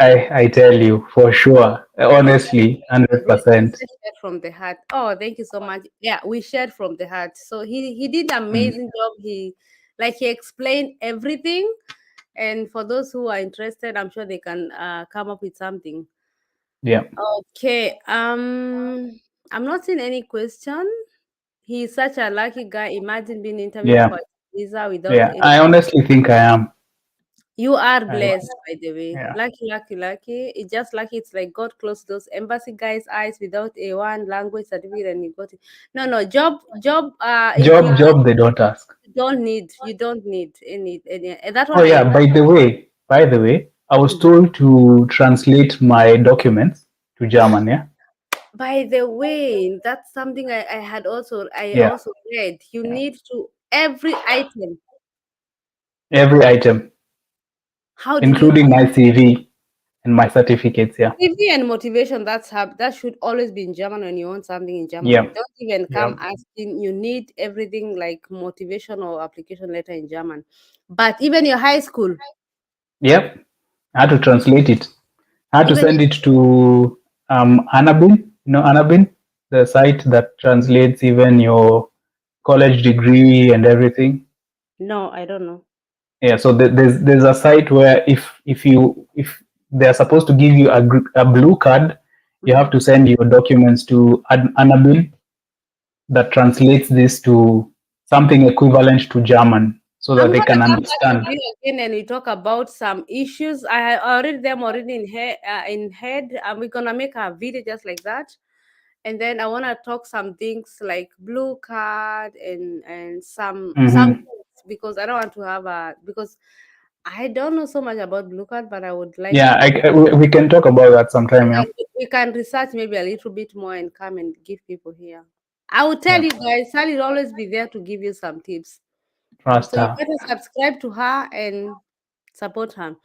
[SPEAKER 2] I tell you for sure. Honestly, hundred
[SPEAKER 1] We
[SPEAKER 2] percent.
[SPEAKER 1] shared from the heart. Oh, thank you so much. Yeah, we shared from the heart. So he did amazing job. He explained everything. And for those who are interested, I'm sure they can come up with something.
[SPEAKER 2] Yeah,
[SPEAKER 1] Okay. I'm not seeing any question. He's such a lucky guy. Imagine being interviewed
[SPEAKER 2] yeah,
[SPEAKER 1] for a visa without
[SPEAKER 2] yeah.
[SPEAKER 1] any.
[SPEAKER 2] I honestly think I am.
[SPEAKER 1] You are
[SPEAKER 2] I,
[SPEAKER 1] blessed, by the way.
[SPEAKER 2] yeah.
[SPEAKER 1] Lucky. It's just lucky. It's like God closed those embassy guys' eyes without a one language certificate, and you got it. No. Job. If you
[SPEAKER 2] Job. They don't ask.
[SPEAKER 1] you don't need any. That
[SPEAKER 2] Oh
[SPEAKER 1] one I
[SPEAKER 2] yeah.
[SPEAKER 1] know.
[SPEAKER 2] By the way, I was
[SPEAKER 1] Mhm.
[SPEAKER 2] told to translate my documents to German. Yeah.
[SPEAKER 1] By the way, that's something I had I
[SPEAKER 2] Yeah.
[SPEAKER 1] also read. You
[SPEAKER 2] Yeah.
[SPEAKER 1] need to every item.
[SPEAKER 2] Every item,
[SPEAKER 1] How do you
[SPEAKER 2] including my CV and my certificates. Yeah.
[SPEAKER 1] CV and motivation, that should always be in German when you want something in German.
[SPEAKER 2] Yeah.
[SPEAKER 1] Don't even
[SPEAKER 2] Yeah.
[SPEAKER 1] come asking. You need everything like motivation or application letter in German. But even your high school,
[SPEAKER 2] Yep. I had to translate it. I had to
[SPEAKER 1] even
[SPEAKER 2] send it to Anabin. You know Anabin, the site that translates even your college degree and everything.
[SPEAKER 1] no, I don't know.
[SPEAKER 2] Yeah. So there's a site where if they're supposed to give you a blue card, you have
[SPEAKER 1] Mhm.
[SPEAKER 2] to send your documents to Anabin that translates this to something equivalent to German so
[SPEAKER 1] I'm
[SPEAKER 2] that they
[SPEAKER 1] gonna
[SPEAKER 2] can
[SPEAKER 1] come back to
[SPEAKER 2] understand.
[SPEAKER 1] you again and we talk about some issues. I already them already in head, and we're gonna make a video just like that. And then I wanna talk some things like blue card and some
[SPEAKER 2] Hmm.
[SPEAKER 1] things because I don't want to have a because I don't know so much about blue card, but I would like
[SPEAKER 2] Yeah,
[SPEAKER 1] to.
[SPEAKER 2] we can talk about that sometime. Yeah.
[SPEAKER 1] We can research maybe a little bit more and come and give people here. I will tell
[SPEAKER 2] Yeah.
[SPEAKER 1] you guys, Sally will always be there to give you some tips.
[SPEAKER 2] Trust
[SPEAKER 1] So you
[SPEAKER 2] her.
[SPEAKER 1] better subscribe to her and support her.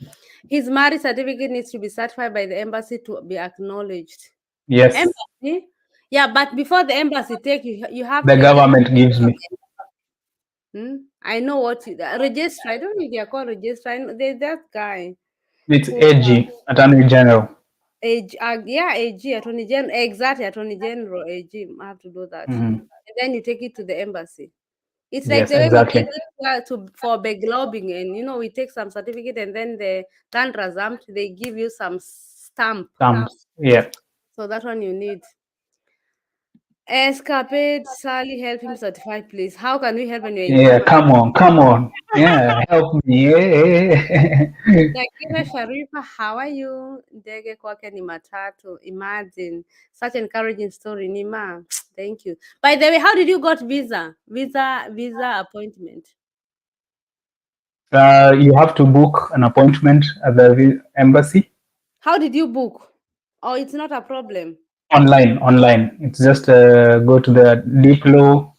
[SPEAKER 1] His marriage certificate needs to be certified by the embassy to be acknowledged.
[SPEAKER 2] Yes,
[SPEAKER 1] Embassy? Yeah, but before the embassy take you, you have
[SPEAKER 2] the
[SPEAKER 1] to get.
[SPEAKER 2] government gives me.
[SPEAKER 1] I know what register. I don't know if they are called register. There's that guy
[SPEAKER 2] It's
[SPEAKER 1] who
[SPEAKER 2] AG, Attorney General.
[SPEAKER 1] yeah, AG, Attorney General, exactly, Attorney General, AG, I have to do that.
[SPEAKER 2] Hmm.
[SPEAKER 1] And then you take it to the embassy. It's like
[SPEAKER 2] Yes,
[SPEAKER 1] the way we
[SPEAKER 2] exactly.
[SPEAKER 1] take it for backlogging, and we take some certificate, and then the Landrasamt, they give you some stamp.
[SPEAKER 2] Thumbs. Yeah.
[SPEAKER 1] So that one you need. Escapade, Sally, help him certify, please. How can we help when you're in
[SPEAKER 2] Yeah,
[SPEAKER 1] Germany?
[SPEAKER 2] come on, come on. Yeah, help me. Yeah.
[SPEAKER 1] Dakira Sharifa, how are you? Ndege kwake ni matatu. Imagine such encouraging story, Nima. Thank you. By the way, how did you got visa? Visa appointment.
[SPEAKER 2] You have to book an appointment at the embassy
[SPEAKER 1] How did you book? Oh, it's not a problem.
[SPEAKER 2] online. It's just go to the Diplo,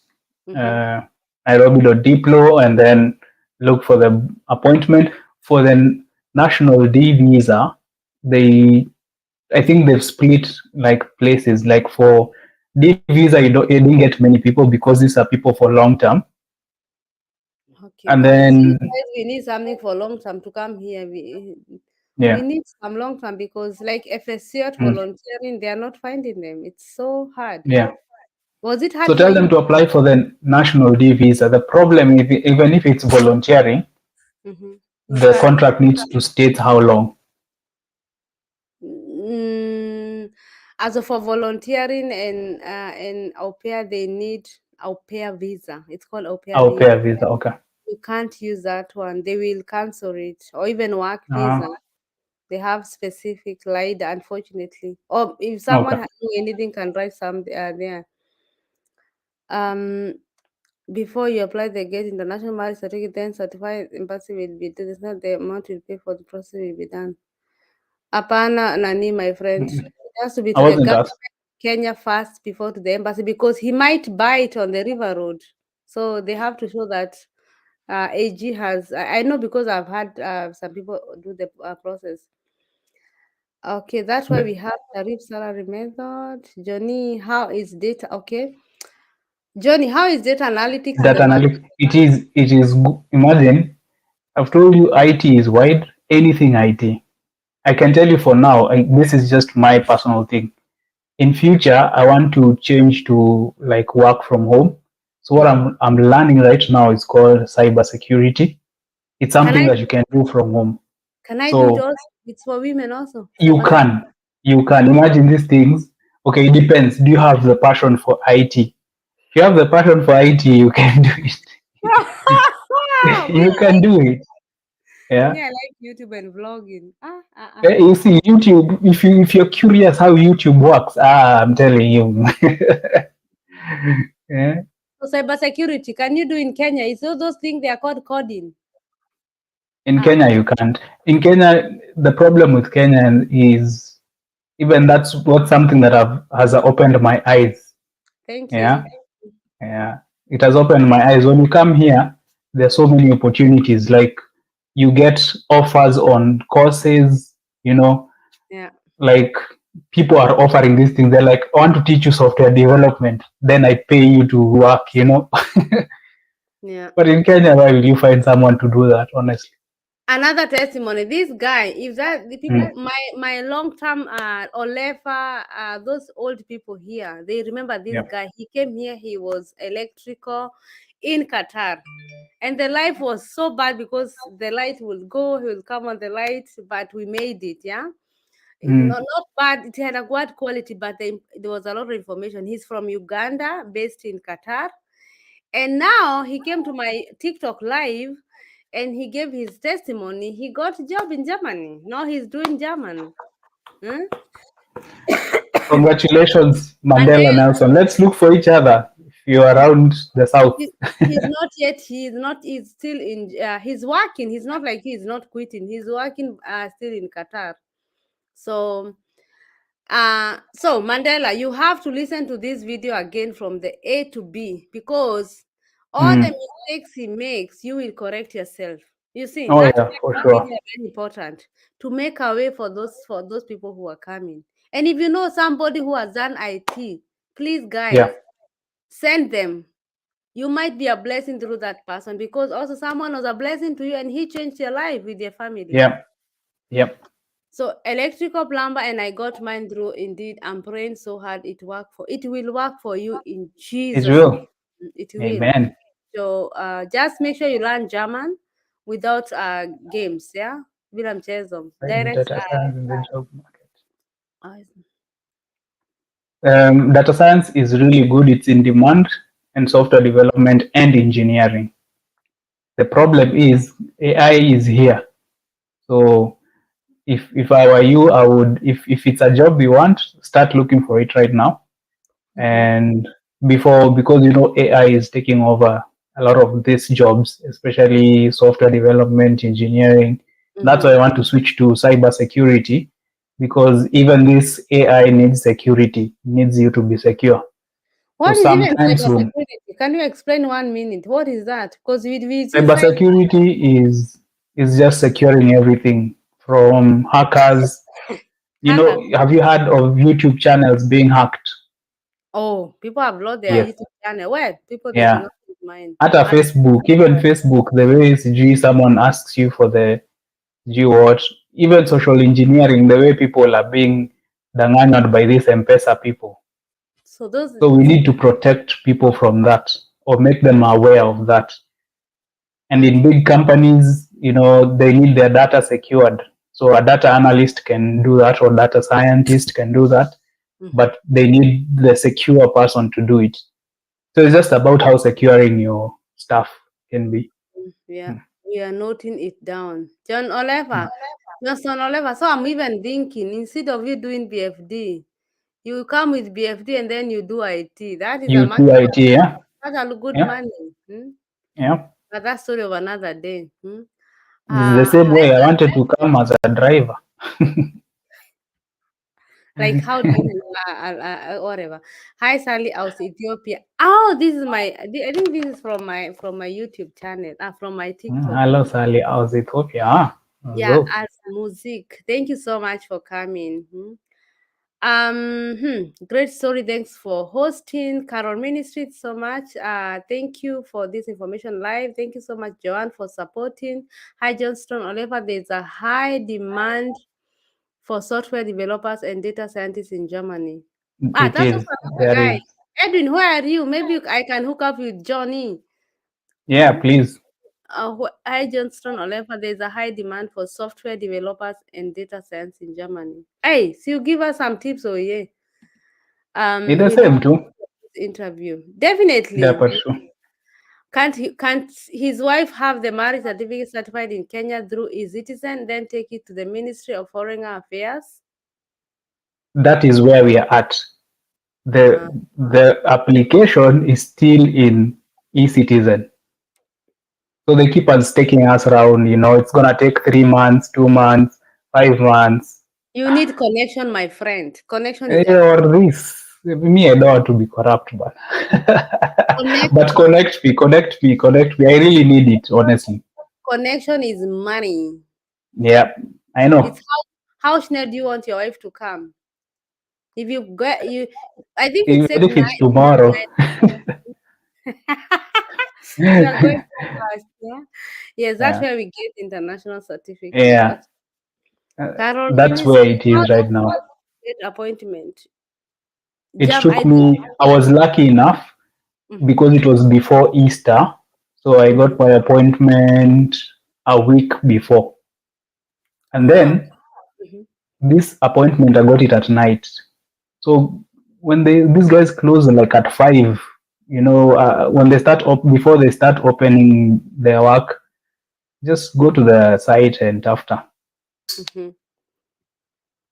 [SPEAKER 1] Mm-hmm.
[SPEAKER 2] uh, Nairobi.diplo, and then look for the appointment for the national D visa. They, I think they've split like places. Like for D visa, you don't get many people because these are people for long term.
[SPEAKER 1] Okay.
[SPEAKER 2] And
[SPEAKER 1] Since
[SPEAKER 2] then
[SPEAKER 1] guys, we need something for long term to come here. We
[SPEAKER 2] yeah,
[SPEAKER 1] need some long term because like FSC at
[SPEAKER 2] mm,
[SPEAKER 1] volunteering, they are not finding them. It's so hard.
[SPEAKER 2] yeah.
[SPEAKER 1] Was it
[SPEAKER 2] So
[SPEAKER 1] hard for
[SPEAKER 2] tell
[SPEAKER 1] you?
[SPEAKER 2] them to apply for the national D visa. The problem is even if it's volunteering,
[SPEAKER 1] Mm-hmm. You
[SPEAKER 2] the
[SPEAKER 1] can't.
[SPEAKER 2] contract needs to state how long.
[SPEAKER 1] Mm, as of for volunteering and au pair, they need au pair visa. It's called au pair
[SPEAKER 2] Au
[SPEAKER 1] visa.
[SPEAKER 2] pair visa. Okay.
[SPEAKER 1] You can't use that one. They will cancel it. Or even work
[SPEAKER 2] Uh,
[SPEAKER 1] visa. They have specific LIDA, unfortunately. Or if someone
[SPEAKER 2] okay.
[SPEAKER 1] has anything, can write some there. Um, before you apply, they get international marriage certificate, then certified embassy will be done. It's not the amount you pay for the process will be done. Apana Nani, my friend.
[SPEAKER 2] Mm,
[SPEAKER 1] It has to be
[SPEAKER 2] I
[SPEAKER 1] to the
[SPEAKER 2] wasn't
[SPEAKER 1] government
[SPEAKER 2] asked.
[SPEAKER 1] Kenya first before to the embassy because he might buy it on the river road. So they have to show that AG has. I know because I've had some people do the process. Okay, that's why we have tariff salary method. Johnny, how is data? Okay, Johnny, how is data analytics in
[SPEAKER 2] Data
[SPEAKER 1] the market?
[SPEAKER 2] analytics. It is. Imagine I've told you IT is wide. Anything IT. I can tell you for now. This is just my personal thing. In future, I want to change to like work from home. So what
[SPEAKER 1] Mm-hmm.
[SPEAKER 2] I'm learning right now is called cyber security. It's
[SPEAKER 1] Can
[SPEAKER 2] something
[SPEAKER 1] I
[SPEAKER 2] that you can do from home.
[SPEAKER 1] can I do it
[SPEAKER 2] So
[SPEAKER 1] also? It's for women also.
[SPEAKER 2] you
[SPEAKER 1] Cyber
[SPEAKER 2] can you can imagine these things. Okay, it depends. Do you have the passion for IT? If you have the passion for IT, you can do it.
[SPEAKER 1] Me,
[SPEAKER 2] You
[SPEAKER 1] I
[SPEAKER 2] can
[SPEAKER 1] like
[SPEAKER 2] do it. Yeah.
[SPEAKER 1] me, I like YouTube and vlogging.
[SPEAKER 2] You see, YouTube. If you're curious how YouTube works, I'm telling you. Yeah.
[SPEAKER 1] So cyber security, can you do in Kenya? Is those things they are called coding?
[SPEAKER 2] In
[SPEAKER 1] Ah,
[SPEAKER 2] Kenya, you can't. In Kenya, the problem with Kenya is even that's what something that has opened my eyes.
[SPEAKER 1] thank
[SPEAKER 2] Yeah.
[SPEAKER 1] you.
[SPEAKER 2] Yeah, it has opened my eyes. When you come here, there's so many opportunities. Like you get offers on courses, you know,
[SPEAKER 1] Yeah,
[SPEAKER 2] like people are offering these things. They're like, I want to teach you software development. Then I pay you to work.
[SPEAKER 1] yeah.
[SPEAKER 2] But in Kenya, why will you find someone to do that, honestly?
[SPEAKER 1] Another testimony. This guy, if that the people,
[SPEAKER 2] Mm,
[SPEAKER 1] my long term Olefa, those old people here, they remember this
[SPEAKER 2] yeah.
[SPEAKER 1] guy. He came here. He was electrical in Qatar, and the life was so bad because the light will go, he will come on the light, but we made it. Yeah,
[SPEAKER 2] Mm,
[SPEAKER 1] not bad. It had a good quality, but there was a lot of information. He's from Uganda, based in Qatar, and now he came to my TikTok live and he gave his testimony. He got a job in Germany. Now he's doing German. Huh?
[SPEAKER 2] Congratulations,
[SPEAKER 1] And
[SPEAKER 2] Mandela
[SPEAKER 1] then
[SPEAKER 2] Nelson. Let's look for each other if you're around the south.
[SPEAKER 1] he's not yet. He's not. He's still in. He's working. He's not like he's not quitting. He's working. Still in Qatar. So so Mandela, you have to listen to this video again from the A to B because all the
[SPEAKER 2] Mm.
[SPEAKER 1] mistakes he makes, you will correct yourself. You see,
[SPEAKER 2] Oh
[SPEAKER 1] that's
[SPEAKER 2] yeah,
[SPEAKER 1] why
[SPEAKER 2] for
[SPEAKER 1] this
[SPEAKER 2] sure.
[SPEAKER 1] video is very important to make a way for those people who are coming. And if you know somebody who has done IT, please guys
[SPEAKER 2] Yeah,
[SPEAKER 1] send them. You might be a blessing through that person because also someone was a blessing to you and he changed your life with your family.
[SPEAKER 2] yeah, yep.
[SPEAKER 1] So electrical plumber and I got mine through Indeed. I'm praying so hard it will work for you in
[SPEAKER 2] It
[SPEAKER 1] Jesus'
[SPEAKER 2] will.
[SPEAKER 1] name. It will.
[SPEAKER 2] Amen.
[SPEAKER 1] So just make sure you learn German without games, yeah? Bila mchezo.
[SPEAKER 2] Right,
[SPEAKER 1] Direct
[SPEAKER 2] data science in the job market.
[SPEAKER 1] uh,
[SPEAKER 2] Data science is really good. It's in demand, and software development and engineering. The problem is AI is here. So if I were you, I would, if it's a job you want, start looking for it right now.
[SPEAKER 1] Mm-hmm.
[SPEAKER 2] And before, because AI is taking over a lot of these jobs, especially software development, engineering. That's why
[SPEAKER 1] Mm-hmm.
[SPEAKER 2] I want to switch to cyber security, because even this AI needs security, needs you to be secure. So
[SPEAKER 1] What is even
[SPEAKER 2] sometimes when
[SPEAKER 1] cybersecurity? Can you explain 1 minute? What is that? Because we see cyber
[SPEAKER 2] cybersecurity is just securing everything from hackers.
[SPEAKER 1] hackers.
[SPEAKER 2] Have you heard of YouTube channels being hacked?
[SPEAKER 1] Oh, people have lost their
[SPEAKER 2] Yes.
[SPEAKER 1] YouTube channel. Where people they do
[SPEAKER 2] Yeah.
[SPEAKER 1] not use mine.
[SPEAKER 2] At a
[SPEAKER 1] And
[SPEAKER 2] Facebook, even Facebook, the way CG someone asks you for the G what, even social engineering, the way people are being danganyad by these M-Pesa people.
[SPEAKER 1] so those
[SPEAKER 2] So we need to protect people from that or make them aware of that. And in
[SPEAKER 1] okay.
[SPEAKER 2] big companies, they need their data secured. So a data analyst can do that or data scientist can do that,
[SPEAKER 1] Mm-hmm.
[SPEAKER 2] but they need the secure person to do it. So it's just about how securing your stuff can be.
[SPEAKER 1] Yeah,
[SPEAKER 2] Mm.
[SPEAKER 1] we are noting it down. John Oliver.
[SPEAKER 2] Mm.
[SPEAKER 1] Johnson Oliver. So I'm even thinking instead of you doing BFD, you come with BFD and then you do IT. That is a much
[SPEAKER 2] UTIT, yeah,
[SPEAKER 1] that's a good
[SPEAKER 2] yeah,
[SPEAKER 1] money. Hmm?
[SPEAKER 2] yeah.
[SPEAKER 1] But that's story of another day. Hmm?
[SPEAKER 2] It's the same way I
[SPEAKER 1] However,
[SPEAKER 2] wanted to come as a driver.
[SPEAKER 1] like how do you whatever. Hi Sally, I was Ethiopia. Oh, this is I think this is from my YouTube channel, from my TikTok.
[SPEAKER 2] Hello, Sally. How's Ethiopia? Ah,
[SPEAKER 1] Yeah,
[SPEAKER 2] go.
[SPEAKER 1] as music. Thank you so much for coming. Hmm. Great story. Thanks for hosting. Carol Ministry so much. Thank you for this information live. Thank you so much, Joanne, for supporting. Hi, Johnston Oliver. There's a high demand for software developers and data scientists in Germany.
[SPEAKER 2] It
[SPEAKER 1] That's
[SPEAKER 2] is.
[SPEAKER 1] also another
[SPEAKER 2] There
[SPEAKER 1] guy.
[SPEAKER 2] is.
[SPEAKER 1] Edwin, where are you? Maybe I can hook up with Johnny.
[SPEAKER 2] Yeah,
[SPEAKER 1] Hmm?
[SPEAKER 2] please.
[SPEAKER 1] Hi, Johnston Olefa. There's a high demand for software developers and data science in Germany. Hey, so you give us some tips, oh yeah.
[SPEAKER 2] It's the
[SPEAKER 1] We look
[SPEAKER 2] same too.
[SPEAKER 1] this interview.
[SPEAKER 2] Yeah,
[SPEAKER 1] Definitely.
[SPEAKER 2] for sure.
[SPEAKER 1] Can't his wife have the marriage certificate certified in Kenya through e-citizen, then take it to the Ministry of Foreign Affairs?
[SPEAKER 2] That is where we are at. The
[SPEAKER 1] Uh,
[SPEAKER 2] the application is still in eCitizen. So they keep on taking us around, it's gonna take 3 months, 2 months, 5 months.
[SPEAKER 1] you need connection, my friend. Connection is the
[SPEAKER 2] Or this. Me, I don't want to be corrupt, but but
[SPEAKER 1] connection.
[SPEAKER 2] connect me. I really need it, honestly.
[SPEAKER 1] Connection is money.
[SPEAKER 2] Yeah, I know.
[SPEAKER 1] It's how Schnell do you want your wife to come? If you get you, I think it
[SPEAKER 2] Even
[SPEAKER 1] said
[SPEAKER 2] if it's
[SPEAKER 1] nine.
[SPEAKER 2] tomorrow.
[SPEAKER 1] You are going too fast, yeah. Yes, that's
[SPEAKER 2] Yeah,
[SPEAKER 1] where we get international certificates.
[SPEAKER 2] yeah,
[SPEAKER 1] But Carol
[SPEAKER 2] that's where
[SPEAKER 1] Ministry,
[SPEAKER 2] it
[SPEAKER 1] how
[SPEAKER 2] is
[SPEAKER 1] does
[SPEAKER 2] right now.
[SPEAKER 1] one get appointment?
[SPEAKER 2] It
[SPEAKER 1] Jam, I
[SPEAKER 2] took
[SPEAKER 1] think.
[SPEAKER 2] me, I was lucky enough
[SPEAKER 1] Mhm,
[SPEAKER 2] because it was before Easter. So I
[SPEAKER 1] mhm.
[SPEAKER 2] got my appointment a week before. And
[SPEAKER 1] Wow.
[SPEAKER 2] then
[SPEAKER 1] Mhm.
[SPEAKER 2] this appointment, I got it at night. So when these guys close like at 5, when they before they start opening their work, just go to the site and after.
[SPEAKER 1] Mhm.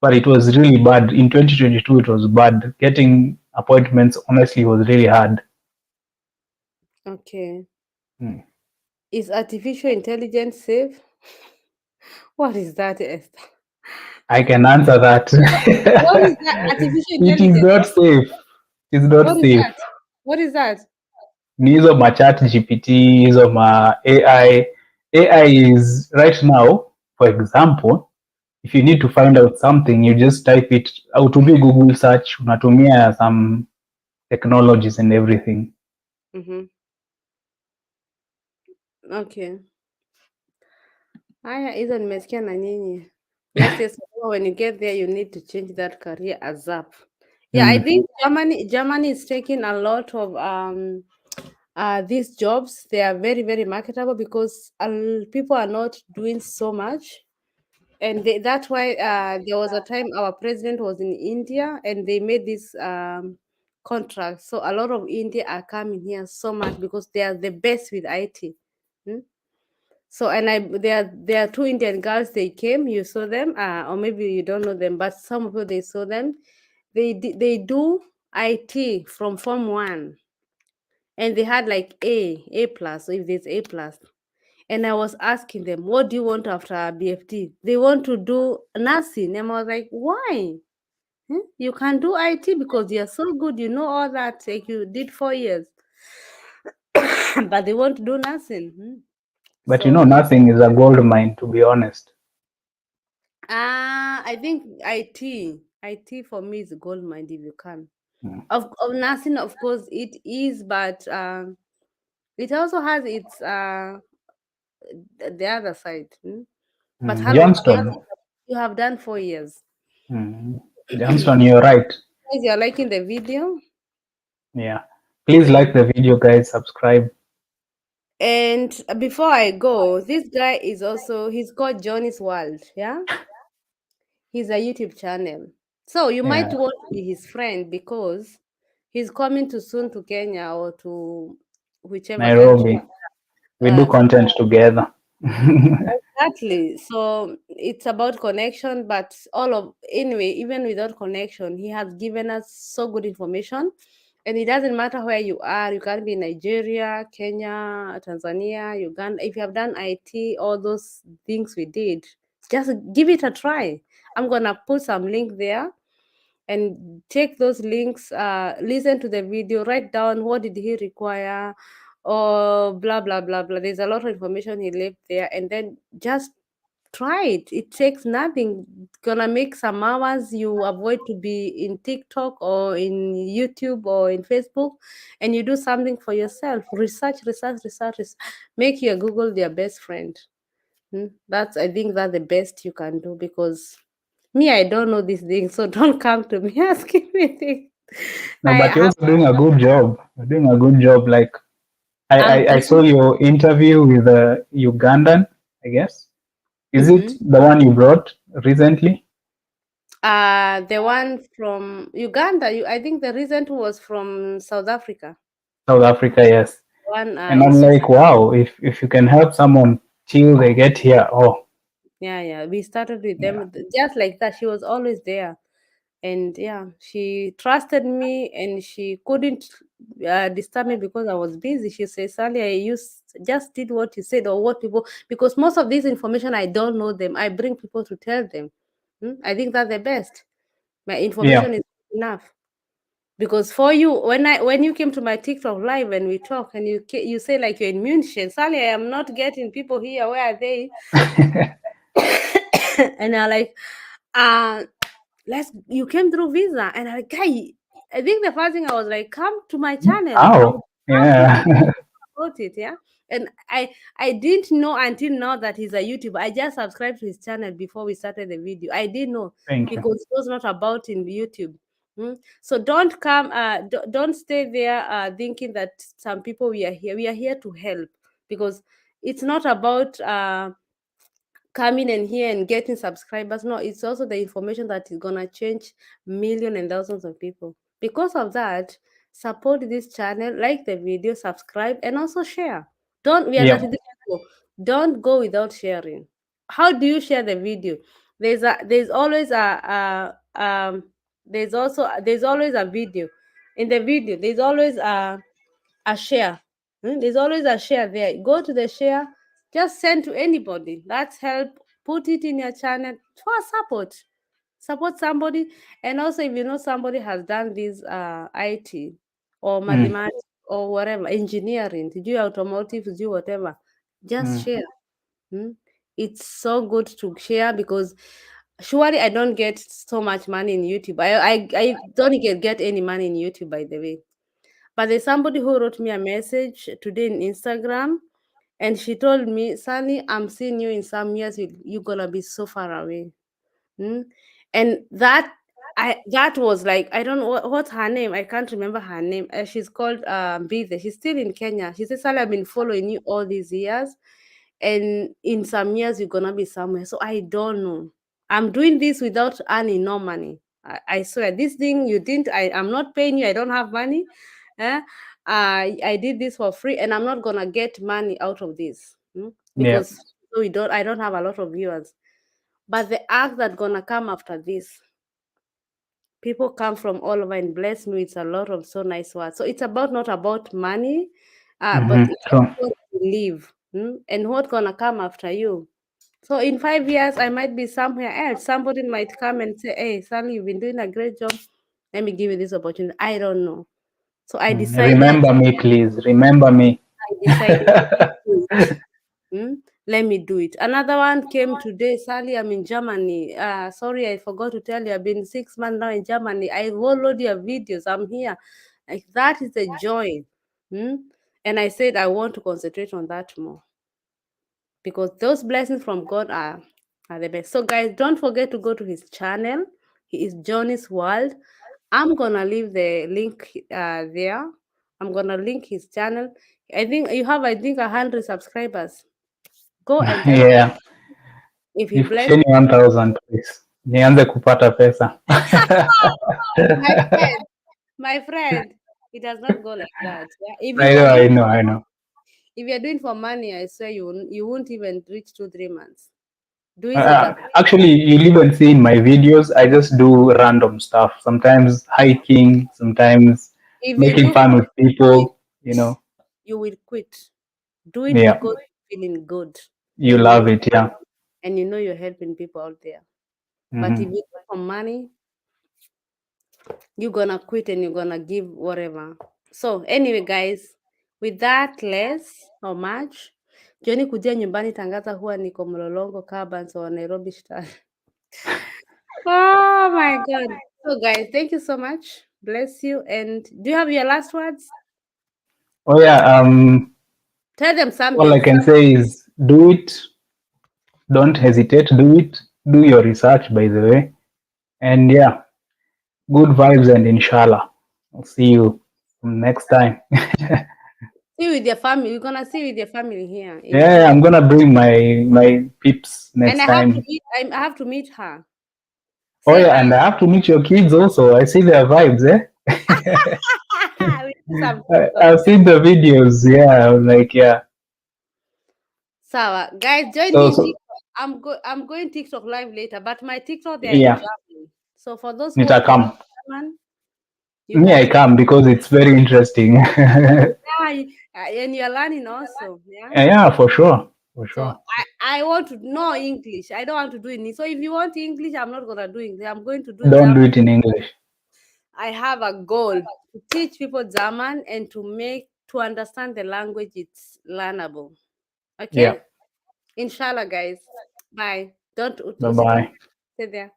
[SPEAKER 2] But it was really bad. In 2022, it was bad. Getting appointments, honestly, was really hard.
[SPEAKER 1] Okay.
[SPEAKER 2] Hmm.
[SPEAKER 1] Is artificial intelligence safe? What is that, Esther?
[SPEAKER 2] I can answer that.
[SPEAKER 1] What is that? Artificial
[SPEAKER 2] It is
[SPEAKER 1] intelligence.
[SPEAKER 2] not safe. It is not
[SPEAKER 1] What is
[SPEAKER 2] safe.
[SPEAKER 1] that? What is that?
[SPEAKER 2] Ni hizo ma chat GPT, hizo ma AI. AI is right now, for example, if you need to find out something, you just type it. Autumii Google search, unatumia some technologies and everything.
[SPEAKER 1] Mm-hmm. Okay. Haya, hizo nimesikia na nyinyi. Yes, yes. When you get there, you need to change that career ASAP. Yeah, I
[SPEAKER 2] Mm.
[SPEAKER 1] think Germany is taking a lot of these jobs. They are very, very marketable because people are not doing so much. And that's why there was a time our president was in India, and they made this contract. So a lot of India are coming here so much because they are the best with IT. Hmm? So, and there are two Indian girls. They came. You saw them, or maybe you don't know them, but some of you they saw them. They do IT from Form 1, and they had like A plus. If there's A plus, and I was asking them, what do you want after BFT? They want to do nursing. And I was like, why? You can do IT because you're so good. You know all that. Like you did 4 years, but they want to do nursing.
[SPEAKER 2] But
[SPEAKER 1] So
[SPEAKER 2] nothing is a gold mine, to be honest.
[SPEAKER 1] I think IT for me is a gold mine if you can.
[SPEAKER 2] Mm.
[SPEAKER 1] Of nursing, of course, it is, but it also has its the other side. But how long
[SPEAKER 2] Johnston.
[SPEAKER 1] you have done 4 years?
[SPEAKER 2] Mm. Johnston, you're right.
[SPEAKER 1] Guys, you're liking the video.
[SPEAKER 2] Yeah. Please like the video, guys. Subscribe.
[SPEAKER 1] And before I go, this guy is also he's called Johnny's World. Yeah, he's a YouTube channel. So you might
[SPEAKER 2] Yeah.
[SPEAKER 1] want to be his friend because he's coming to soon to Kenya or to whichever country.
[SPEAKER 2] Nairobi. We do
[SPEAKER 1] So
[SPEAKER 2] content together.
[SPEAKER 1] exactly. So it's about connection, but all of anyway, even without connection, he has given us so good information. And it doesn't matter where you are, you can be in Nigeria, Kenya, Tanzania, Uganda. If you have done IT, all those things we did, just give it a try. I'm gonna put some link there and take those links, listen to the video, write down what did he require, or blah blah blah blah. There's a lot of information he left there, and then just try it. It takes nothing. Gonna make some hours. You avoid to be in TikTok or in YouTube or in Facebook, and you do something for yourself. Research. Make your Google their best friend. That's I think that's the best you can do because me, I don't know these things, so don't come to me asking me things.
[SPEAKER 2] No,
[SPEAKER 1] I
[SPEAKER 2] but you're
[SPEAKER 1] have
[SPEAKER 2] also doing a good job. You're doing a good job. Like
[SPEAKER 1] I'm
[SPEAKER 2] I saw your interview with a Ugandan, I guess. Is it
[SPEAKER 1] mhm.
[SPEAKER 2] the one you brought recently?
[SPEAKER 1] The one from Uganda. I think the recent was from South Africa.
[SPEAKER 2] South Africa, yes.
[SPEAKER 1] One
[SPEAKER 2] And
[SPEAKER 1] in
[SPEAKER 2] I'm
[SPEAKER 1] Swiss.
[SPEAKER 2] like, wow, if you can help someone till they get here, oh,
[SPEAKER 1] Yeah. We started with
[SPEAKER 2] yeah.
[SPEAKER 1] them just like that. She was always there, and yeah, she trusted me, and she couldn't disturb me because I was busy. She says, "Sally, I just did what you said or what people because most of this information I don't know them. I bring people to tell them. I think that's the best. My
[SPEAKER 2] Yeah.
[SPEAKER 1] information is enough." Because for you, when you came to my TikTok live and we talk and you say like you're in Munich, Sally, I am not getting people here. Where are they? And I'm like, uh, you came through visa, and I'm like, guy, I think the first thing I was like, come to my channel. I
[SPEAKER 2] Oh,
[SPEAKER 1] would love to
[SPEAKER 2] yeah.
[SPEAKER 1] about it, yeah. And I didn't know until now that he's a YouTuber. I just subscribed to his channel before we started the video. I didn't know
[SPEAKER 2] Thank you.
[SPEAKER 1] because it was not about in YouTube. So don't come, don't stay there thinking that some people we are here. We are here to help because it's not about coming in here and getting subscribers. No, it's also the information that is gonna change millions and thousands of people. Because of that, support this channel, like the video, subscribe, and also share. Don't we are
[SPEAKER 2] Yeah.
[SPEAKER 1] 33 people. Don't go without sharing. How do you share the video? There's always there's always a video. In the video, there's always a share. There's always a share there. Go to the share, just send to anybody. That's help. Put it in your channel for support. Support somebody. And also, if you know somebody has done this IT or
[SPEAKER 2] Mm,
[SPEAKER 1] mathematics or whatever, engineering, to do automotive, to do whatever, just
[SPEAKER 2] mm,
[SPEAKER 1] share. Hmm? It's so good to share because surely I don't get so much money in YouTube. I don't get any money in YouTube, by the way. But there's somebody who wrote me a message today in Instagram, and she told me, Sunny, I'm seeing you in some years. You're gonna be so far away. Mm? And that was like I don't know what's her name. I can't remember her name. She's called Bithe. She's still in Kenya. She said, Sally, I've been following you all these years, and in some years you're gonna be somewhere. So I don't know. I'm doing this without earning no money. I swear, this thing you didn't. I'm not paying you. I don't have money. Eh? I did this for free, and I'm not gonna get money out of this
[SPEAKER 2] Yeah.
[SPEAKER 1] because we don't. I don't have a lot of viewers. But the act that gonna come after this, people come from all over and bless me with a lot of so nice words. So it's about not about money, but it's
[SPEAKER 2] True.
[SPEAKER 1] what you live and what gonna come after you. So in 5 years, I might be somewhere else. Somebody might come and say, "Hey, Sally, you've been doing a great job. Let me give you this opportunity." I don't know. So I decided.
[SPEAKER 2] Remember me, please. Remember me.
[SPEAKER 1] I decided. Let me do it. Another one came today. Sally, I'm in Germany. Sorry, I forgot to tell you. I've been 6 months now in Germany. I followed your videos. I'm here. Like that is a joy. And I said I want to concentrate on that more because those blessings from God are the best. So guys, don't forget to go to his channel. He is Johnny's World. I'm gonna leave the link there. I'm gonna link his channel. I think you have 100 subscribers. Go and just
[SPEAKER 2] Yeah.
[SPEAKER 1] if he bless
[SPEAKER 2] Nifikisheni 1000 please. Nianze kupata pesa.
[SPEAKER 1] my friend, my friend, it does not go like that. Yeah? If
[SPEAKER 2] I
[SPEAKER 1] you
[SPEAKER 2] know,
[SPEAKER 1] are
[SPEAKER 2] I
[SPEAKER 1] doing
[SPEAKER 2] know, I know.
[SPEAKER 1] if you're doing for money, I swear you won't even reach 2 3 months. Do it as a
[SPEAKER 2] Actually, you'll even see in my videos, I just do random stuff. Sometimes hiking, sometimes
[SPEAKER 1] if you
[SPEAKER 2] making
[SPEAKER 1] do
[SPEAKER 2] fun
[SPEAKER 1] for
[SPEAKER 2] with
[SPEAKER 1] money,
[SPEAKER 2] people.
[SPEAKER 1] you will quit. Do it
[SPEAKER 2] Yeah,
[SPEAKER 1] because you're feeling good
[SPEAKER 2] you
[SPEAKER 1] and
[SPEAKER 2] love it. Yeah.
[SPEAKER 1] you're helping people out there. But if
[SPEAKER 2] Hmm.
[SPEAKER 1] you do for money, you're gonna quit and you're gonna give whatever. So anyway, guys, with that less or much, jioni kujia nyumbani tangaza huwa niko Mlolongo Caverns or Nairobi Star. Oh my God. So guys, thank you so much. Bless you. And do you have your last words?
[SPEAKER 2] Oh yeah.
[SPEAKER 1] Tell them
[SPEAKER 2] All I
[SPEAKER 1] something.
[SPEAKER 2] can say is do it. Don't hesitate. Do it. Do your research, by the way. And yeah, good vibes and inshallah. I'll see you next time.
[SPEAKER 1] See with your family. You're gonna see with your family here in
[SPEAKER 2] Yeah,
[SPEAKER 1] Kenya.
[SPEAKER 2] I'm gonna bring my peeps
[SPEAKER 1] And
[SPEAKER 2] next time.
[SPEAKER 1] I have to meet her.
[SPEAKER 2] Oh
[SPEAKER 1] Say
[SPEAKER 2] yeah,
[SPEAKER 1] hi.
[SPEAKER 2] and I have to meet your kids also. I see their vibes, eh?
[SPEAKER 1] We do some
[SPEAKER 2] I've seen the videos. Yeah, I was like, yeah.
[SPEAKER 1] Sawa. Guys, join me
[SPEAKER 2] So,
[SPEAKER 1] in
[SPEAKER 2] so
[SPEAKER 1] TikTok. I'm going TikTok live later, but my TikTok they are in
[SPEAKER 2] yeah,
[SPEAKER 1] German. So for those who want to learn
[SPEAKER 2] nitakam.
[SPEAKER 1] German, you
[SPEAKER 2] Me, I
[SPEAKER 1] can
[SPEAKER 2] come because it's very interesting.
[SPEAKER 1] and you're learning also. Yeah.
[SPEAKER 2] Yeah, for sure, for
[SPEAKER 1] So
[SPEAKER 2] sure.
[SPEAKER 1] I want to know English. I don't want to do it. So if you want English, I'm not gonna do English. I'm going to do
[SPEAKER 2] Don't do
[SPEAKER 1] German.
[SPEAKER 2] it in English.
[SPEAKER 1] I have a goal to teach people German and to understand the language. It's learnable.
[SPEAKER 2] Yeah.
[SPEAKER 1] Okay. Inshallah, guys. Bye. Don't
[SPEAKER 2] Bye bye.
[SPEAKER 1] stay there.